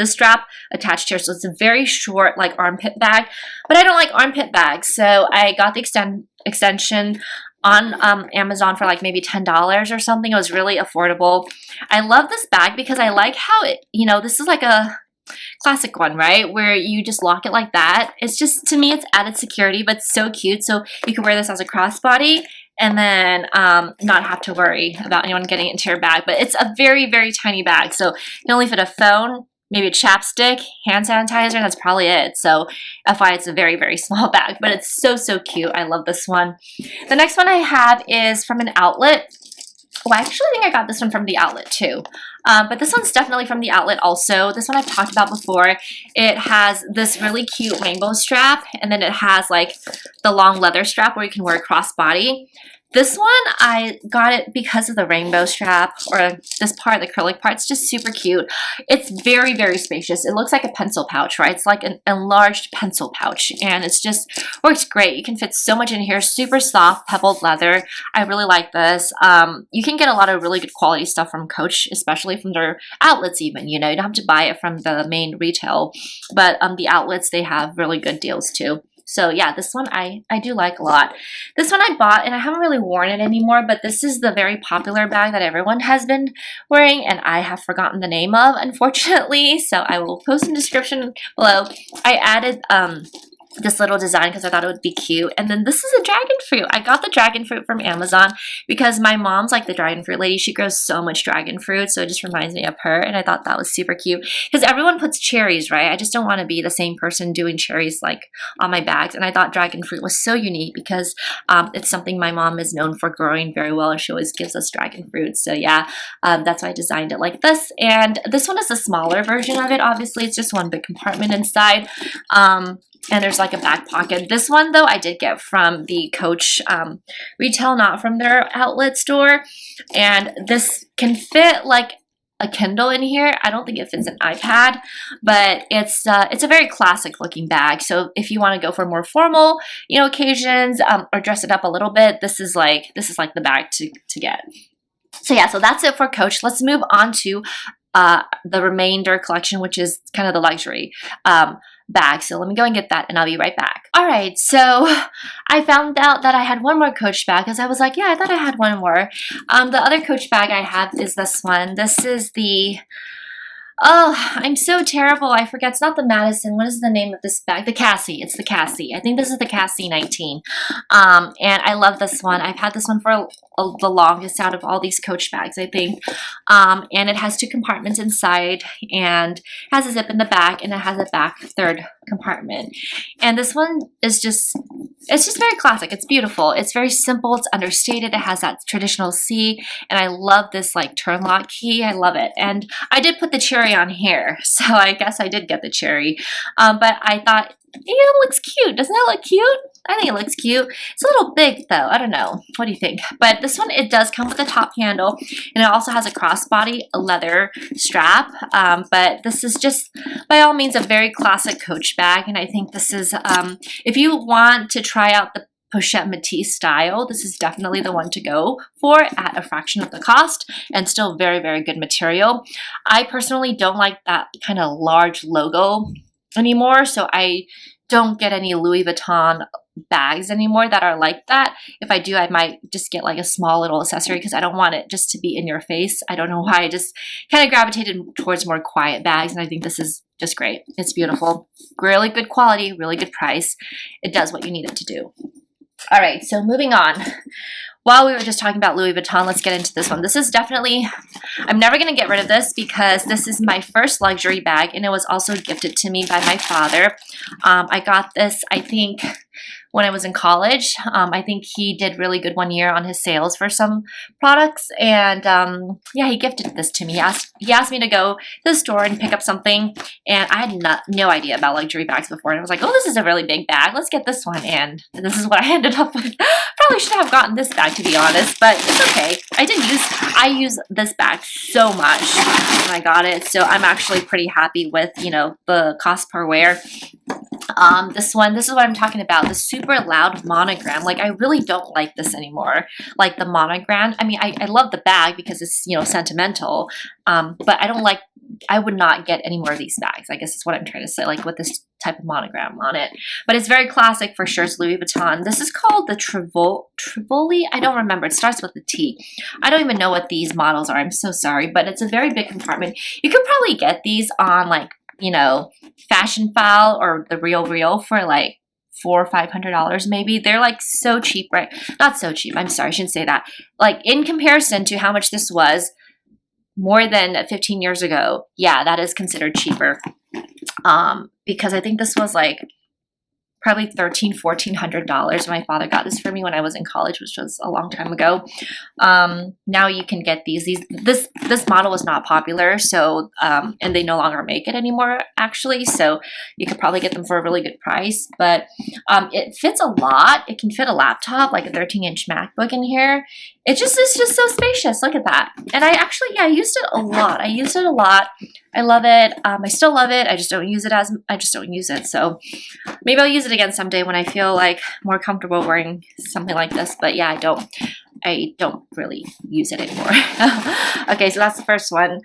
strap attached here, so it's a very short like armpit bag. But I don't like armpit bags, so I got the extension on Amazon for like maybe $10 or something. It was really affordable. I love this bag because I like how it, you know, this is like a classic one, right? Where you just lock it like that. It's just, to me, it's added security, but so cute. So you can wear this as a crossbody and then not have to worry about anyone getting it into your bag. But it's a very, very tiny bag. So you can only fit a phone, maybe a chapstick, hand sanitizer, and that's probably it. So FYI, it's a very, very small bag, but it's so, so cute. I love this one. The next one I have is from an outlet. Well, I actually think I got this one from the outlet too. But this one's definitely from the outlet also. This one I've talked about before. It has this really cute rainbow strap, and then it has like the long leather strap where you can wear a crossbody. This one, I got it because of the rainbow strap, or this part, the acrylic part. It's just super cute. It's very, very spacious. It looks like a pencil pouch, right? It's like an enlarged pencil pouch, and it's just works great. You can fit so much in here. Super soft, pebbled leather. I really like this. You can get a lot of really good quality stuff from Coach, especially from their outlets even, you know. You don't have to buy it from the main retail, but the outlets, they have really good deals too. So yeah, this one I do like a lot. This one I bought, and I haven't really worn it anymore, but this is the very popular bag that everyone has been wearing, and I have forgotten the name of, unfortunately. So I will post in the description below. I added this little design because I thought it would be cute. And then this is a dragon fruit. I got the dragon fruit from Amazon because my mom's like the dragon fruit lady. She grows so much dragon fruit, so it just reminds me of her, and I thought that was super cute because everyone puts cherries, right? I just don't want to be the same person doing cherries like on my bags, and I thought dragon fruit was so unique because it's something my mom is known for growing very well, and she always gives us dragon fruit. So yeah, that's why I designed it like this. And this one is a smaller version of it. Obviously, it's just one big compartment inside. And there's like a back pocket. This one, though, I did get from the Coach retail, not from their outlet store. And this can fit like a Kindle in here. I don't think it fits an iPad, but it's a very classic looking bag. So if you want to go for more formal, you know, occasions or dress it up a little bit, this is like the bag to get. So yeah, so that's it for Coach. Let's move on to the remainder collection, which is kind of the luxury bag. So let me go and get that, and I'll be right back. All right, so I found out that I had one more Coach bag because I was like, yeah, I thought I had one more. The other Coach bag I have is this one. This is the Oh, I'm so terrible. I forget. It's not the Madison. What is the name of this bag? The Cassie. It's the Cassie. I think this is the Cassie 19. And I love this one. I've had this one for the longest out of all these Coach bags, I think. And it has two compartments inside and has a zip in the back, and it has a back third compartment. And this one is it's just very classic. It's beautiful. It's very simple. It's understated. It has that traditional C, and I love this like turn lock key. I love it. And I did put the cherry on here, so I guess I did get the cherry. But I thought, it looks cute. Doesn't that look cute? I think it looks cute. It's a little big though. I don't know. What do you think? But this one, it does come with a top handle, and it also has a crossbody leather strap. But this is just, by all means, a very classic Coach bag. And I think this is, if you want to try out the pochette Matisse style, this is definitely the one to go for at a fraction of the cost and still very, very good material. I personally don't like that kind of large logo anymore, so I don't get any Louis Vuitton bags anymore that are like that. If I do, I might just get like a small little accessory because I don't want it just to be in your face. I don't know why. I just kind of gravitated towards more quiet bags, and I think this is just great. It's beautiful. Really good quality, really good price. It does what you need it to do. All right, so moving on. While we were just talking about Louis Vuitton, let's get into this one. This is definitely, I'm never going to get rid of this because this is my first luxury bag, and it was also gifted to me by my father. I got this, I think, when I was in college. I think he did really good one year on his sales for some products, and yeah, he gifted this to me. He asked me to go to the store and pick up something, and I had no idea about luxury bags before, and I was like, oh, this is a really big bag. Let's get this one, and this is what I ended up with. Probably should have gotten this bag, to be honest, but it's okay. I use this bag so much when I got it, so I'm actually pretty happy with, you know, the cost per wear. This is what I'm talking about, the super loud monogram. Like, I really don't like this anymore. Like the monogram, I mean, I love the bag because it's, you know, sentimental, but I would not get any more of these bags. I guess is what I'm trying to say, like with this type of monogram on it. But it's very classic for sure. It's Louis Vuitton. This is called the Trivoli. I don't remember. It starts with a T. I don't even know what these models are. I'm so sorry, but it's a very big compartment. You could probably get these on, like, you know, Fashion File or the Real for like $400 or $500 maybe. They're like so cheap, right? Not so cheap. I'm sorry, I shouldn't say that. Like in comparison to how much this was more than 15 years ago, yeah, that is considered cheaper. Because I think this was like probably $1,400 when my father got this for me when I was in college, which was a long time ago. Now you can get these. This model was not popular, so and they no longer make it anymore, actually. So you could probably get them for a really good price. But it fits a lot. It can fit a laptop, like a 13-inch MacBook in here. It's just so spacious. Look at that. And I actually, yeah, I used it a lot. I love it. I still love it. I just don't use it. So maybe I'll use it again someday when I feel like more comfortable wearing something like this. But yeah, I don't really use it anymore. Okay, so that's the first one.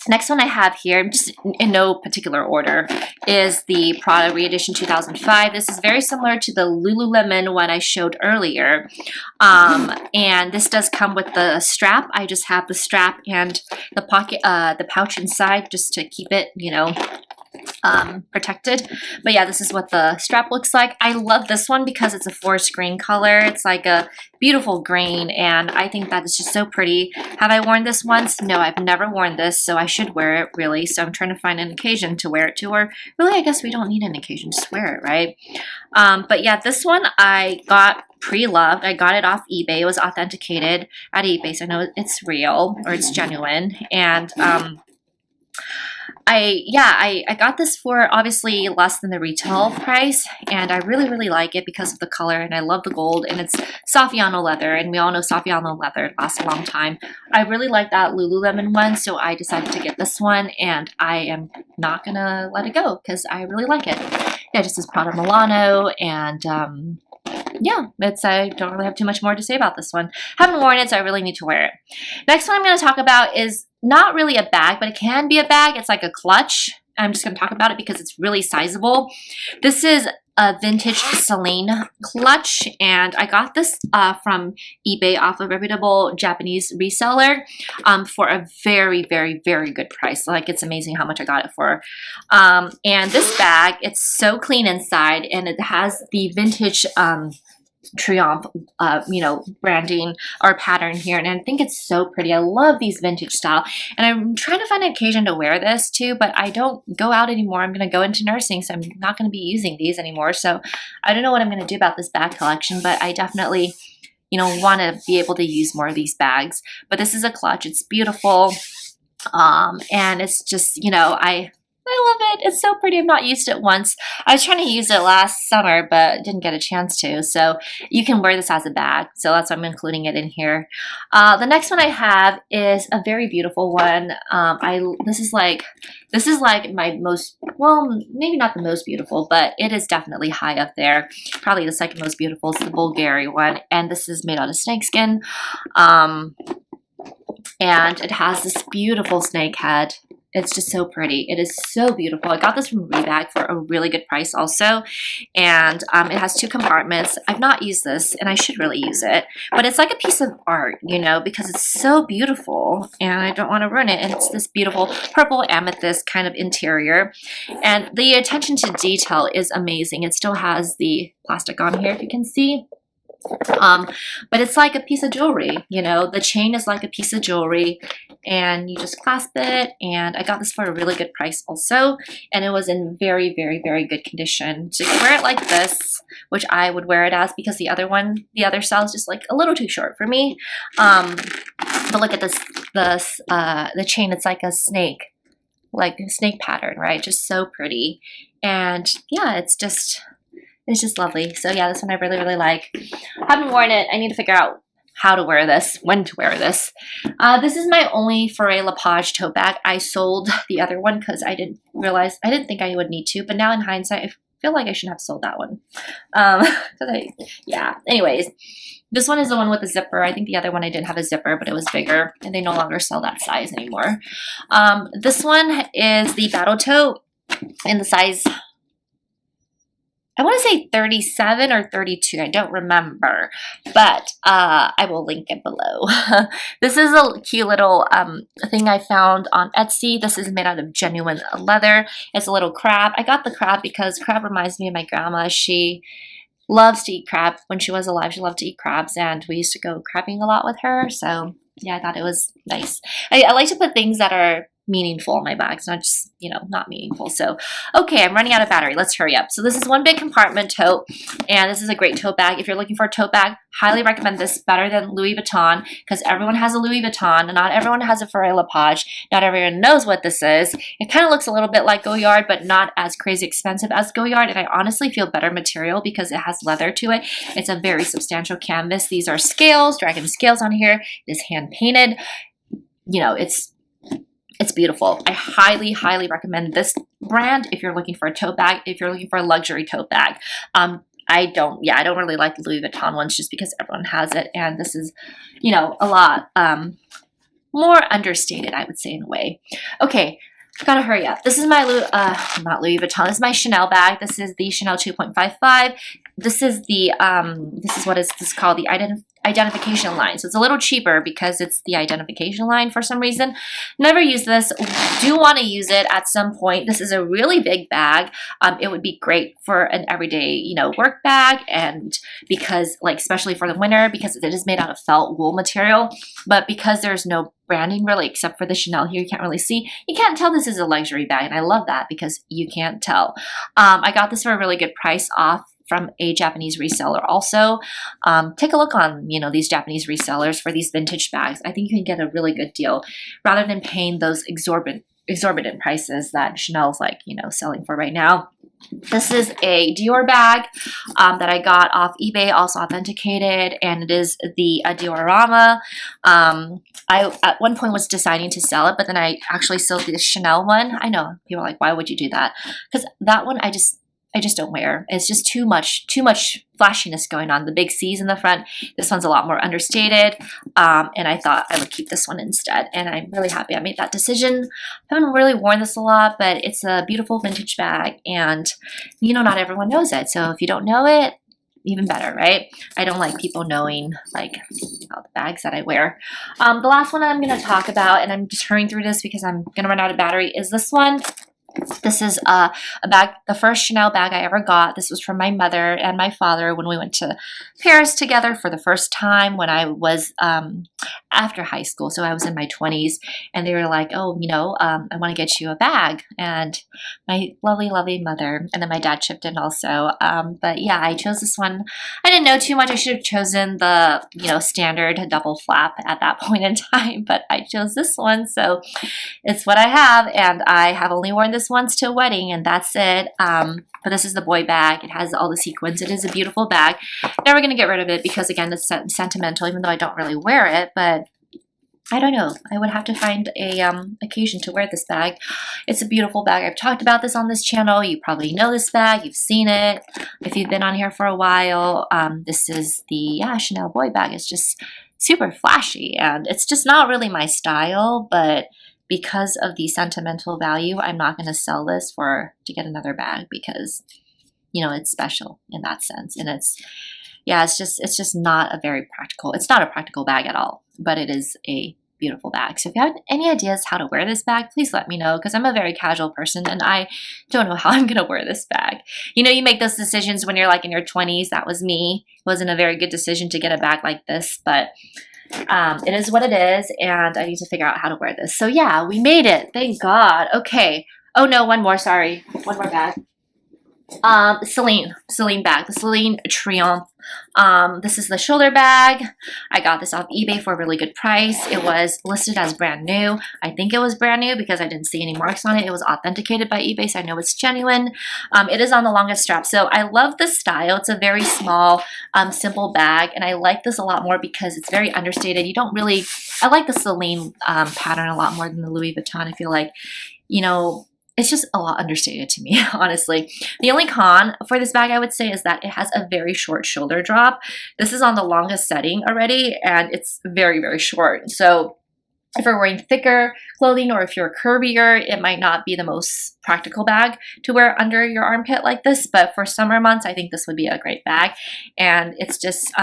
Next one I have here, just in no particular order, is the Prada Reedition 2005. This is very similar to the Lululemon one I showed earlier. And this does come with the strap. I just have the strap and the pocket, the pouch inside just to keep it, you know, protected. But yeah, this is what the strap looks like. I love this one because it's a forest green color. It's like a beautiful green, and I think that is just so pretty. Have I worn this once? No, I've never worn this, so I should wear it, really. So I'm trying to find an occasion to wear it to, or really, I guess we don't need an occasion to wear it, right? But yeah, this one I got pre-loved. I got it off eBay. It was authenticated at eBay, so I know it's real or it's genuine. And I got this for obviously less than the retail price, and I really like it because of the color, and I love the gold, and it's Saffiano leather, and we all know Saffiano leather lasts a long time. I really like that Lululemon one, so I decided to get this one, and I am not gonna let it go because I really like it. Yeah, just as Prada Milano, and yeah, I don't really have too much more to say about this one. Haven't worn it, so I really need to wear it. Next one I'm going to talk about is not really a bag, but it can be a bag. It's like a clutch. I'm just going to talk about it because it's really sizable. This is a vintage Celine clutch, and I got this from eBay off a reputable Japanese reseller for a very, very, very good price. Like, it's amazing how much I got it for. And this bag, it's so clean inside, and it has the vintage Triumph, branding or pattern here, and I think it's so pretty. I love these vintage style, and I'm trying to find an occasion to wear this too, but I don't go out anymore. I'm going to go into nursing, so I'm not going to be using these anymore. So I don't know what I'm going to do about this bag collection, but I definitely, want to be able to use more of these bags. But this is a clutch. It's beautiful, and it's just, I love it. It's so pretty. I've not used it once. I was trying to use it last summer, but didn't get a chance to. So you can wear this as a bag. So that's why I'm including it in here. The next one I have is a very beautiful one. This is like my most, well, maybe not the most beautiful, but it is definitely high up there. Probably the second most beautiful is the Bulgari one. And this is made out of snakeskin. And it has this beautiful snake head. It's just so pretty. It is so beautiful. I got this from Rebag for a really good price also. And it has 2 compartments. I've not used this, and I should really use it. But it's like a piece of art, because it's so beautiful. And I don't want to ruin it. And it's this beautiful purple amethyst kind of interior. And the attention to detail is amazing. It still has the plastic on here, if you can see. But it's like a piece of jewelry, the chain is like a piece of jewelry, and you just clasp it. And I got this for a really good price also, and it was in very, very, very good condition. To wear it like this, which I would wear it as, because the other style is just like a little too short for me. But look at this, the chain, it's like a snake pattern, right? Just so pretty. And yeah, it's just lovely. So yeah, this one I really, really like. Haven't worn it. I need to figure out how to wear this, when to wear this. This is my only Foray Lepage tote bag. I sold the other one because I didn't think I would need to, but now in hindsight, I feel like I shouldn't have sold that one. Anyways, this one is the one with the zipper. I think the other one I didn't have a zipper, but it was bigger, and they no longer sell that size anymore. This one is the Battle Tote in the size, I want to say 37 or 32. I don't remember, but I will link it below. This is a cute little thing I found on Etsy. This is made out of genuine leather. It's a little crab. I got the crab because crab reminds me of my grandma. She loves to eat crab. When she was alive, she loved to eat crabs, and we used to go crabbing a lot with her. So yeah, I thought it was nice. I like to put things that are meaningful in my bags, not just, not meaningful. So, okay, I'm running out of battery. Let's hurry up. So this is one big compartment tote, and this is a great tote bag. If you're looking for a tote bag, highly recommend this, better than Louis Vuitton, because everyone has a Louis Vuitton, and not everyone has a Foray Lepage. Not everyone knows what this is. It kind of looks a little bit like Goyard, but not as crazy expensive as Goyard, and I honestly feel better material because it has leather to it. It's a very substantial canvas. These are scales, dragon scales on here. It is hand painted. It's beautiful. I highly, highly recommend this brand if you're looking for a tote bag, if you're looking for a luxury tote bag. I don't really like the Louis Vuitton ones just because everyone has it. And this is, a lot more understated, I would say, in a way. Okay, gotta hurry up. This is my, not Louis Vuitton, this is my Chanel bag. This is the Chanel 2.55. This is what is this called? The identification line. So it's a little cheaper because it's the identification line for some reason. Never use this. Do want to use it at some point. This is a really big bag. It would be great for an everyday, work bag, and because especially for the winter, because it is made out of felt wool material, but because there's no branding really except for the Chanel here, you can't really see. You can't tell this is a luxury bag, and I love that because you can't tell. I got this for a really good price off from a Japanese reseller also. Take a look on, these Japanese resellers for these vintage bags. I think you can get a really good deal rather than paying those exorbitant prices that Chanel's selling for right now. This is a Dior bag that I got off eBay, also authenticated, and it is the Diorama. I at one point was deciding to sell it, but then I actually sold the Chanel one. I know people are like, why would you do that? Because that one, just don't wear. It's just too much flashiness going on. The big C's in the front. This one's a lot more understated. And I thought I would keep this one instead. And I'm really happy I made that decision. I haven't really worn this a lot, but it's a beautiful vintage bag. And, you know, not everyone knows it. So if you don't know it, even better, right? I don't like people knowing like all the bags that I wear. The last one I'm going to talk about, and I'm just hurrying through this because I'm going to run out of battery, is this one. This is a bag, the first Chanel bag I ever got. This was from my mother and my father when we went to Paris together for the first time when I was after high school. So I was in my 20s, and they were like, oh, you know, I want to get you a bag. And my lovely, lovely mother, and then my dad chipped in also. But yeah, I chose this one. I didn't know too much. I should have chosen the, you know, standard double flap at that point in time, but I chose this one. So it's what I have, and I have only worn this once to a wedding, and that's it. But this is the boy bag. It has all the sequins. It is a beautiful bag. Never going to get rid of it because, again, it's sentimental, even though I don't really wear it. But I don't know. I would have to find a occasion to wear this bag. It's a beautiful bag. I've talked about this on this channel. You probably know this bag. You've seen it. If you've been on here for a while, this is the Chanel boy bag. It's just super flashy, and it's just not really my style, but because of the sentimental value, I'm not going to sell this to get another bag because, you know, it's special in that sense. And it's just not a very practical, it's not a practical bag at all, but it is a beautiful bag. So if you have any ideas how to wear this bag, please let me know, because I'm a very casual person and I don't know how I'm going to wear this bag. You know, you make those decisions when you're like in your 20s. That was me. It wasn't a very good decision to get a bag like this, but it is what it is, and I need to figure out how to wear this. So yeah, we made it. Thank God. Okay. Oh no, one more. Sorry. One more bag. Celine bag, the Celine Triomphe. This is the shoulder bag. I got this off eBay for a really good price. It was listed as brand new. I think it was brand new because I didn't see any marks on it. It was authenticated by eBay, so I know it's genuine. It is on the longest strap. So I love the style. It's a very small, simple bag, and I like this a lot more because it's very understated. You don't really, I like the Celine pattern a lot more than the Louis Vuitton. I feel like, you know, it's just a lot understated to me, honestly. The only con for this bag, I would say, is that it has a very short shoulder drop. This is on the longest setting already, and it's very, very short. So if you're wearing thicker clothing or if you're curvier, it might not be the most practical bag to wear under your armpit like this. But for summer months, I think this would be a great bag. And it's just,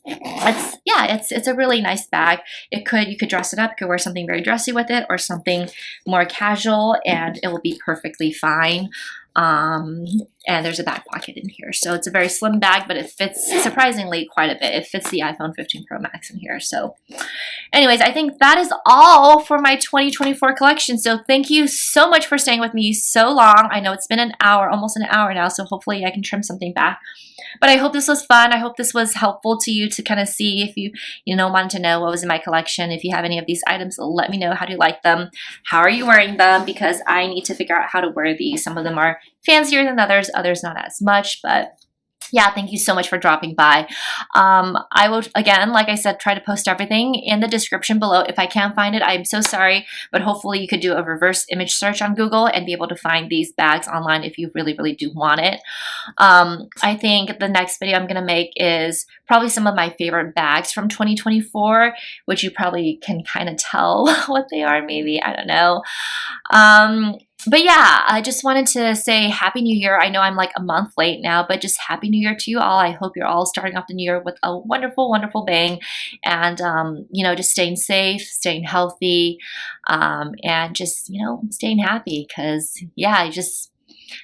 it's a really nice bag. You could dress it up. You could wear something very dressy with it or something more casual, and it will be perfectly fine. And there's a back pocket in here. So it's a very slim bag, but it fits surprisingly quite a bit. It fits the iPhone 15 Pro Max in here. So anyways, I think that is all for my 2024 collection. So thank you so much for staying with me so long. I know it's been an hour, almost an hour now, so hopefully I can trim something back. But I hope this was fun. I hope this was helpful to you to kind of see if you wanted to know what was in my collection. If you have any of these items, let me know. How do you like them? How are you wearing them? Because I need to figure out how to wear these. Some of them are fancier than others not as much, but yeah, thank you so much for dropping by. I will, again, like I said, try to post everything in the description below. If I can't find it, I'm so sorry, but hopefully you could do a reverse image search on Google and be able to find these bags online if you really, really do want it. I think the next video I'm going to make is probably some of my favorite bags from 2024, which you probably can kind of tell what they are, maybe. I don't know. But yeah, I just wanted to say Happy New Year. I know I'm like a month late now, but just Happy New Year to you all. I hope you're all starting off the new year with a wonderful, wonderful bang. And, just staying safe, staying healthy, and just, staying happy. Because, yeah,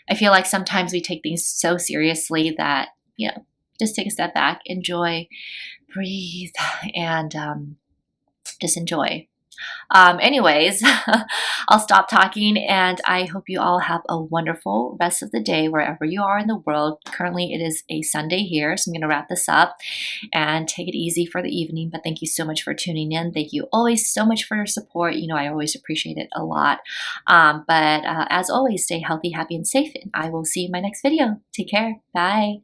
I feel like sometimes we take things so seriously that, just take a step back, enjoy, breathe, and just enjoy. Anyways, I'll stop talking, and I hope you all have a wonderful rest of the day wherever you are in the world. Currently, it is a Sunday here, so I'm going to wrap this up and take it easy for the evening. But thank you so much for tuning in. Thank you always so much for your support. I always appreciate it a lot. But as always, stay healthy, happy, and safe, and I will see you in my next video. Take care. Bye.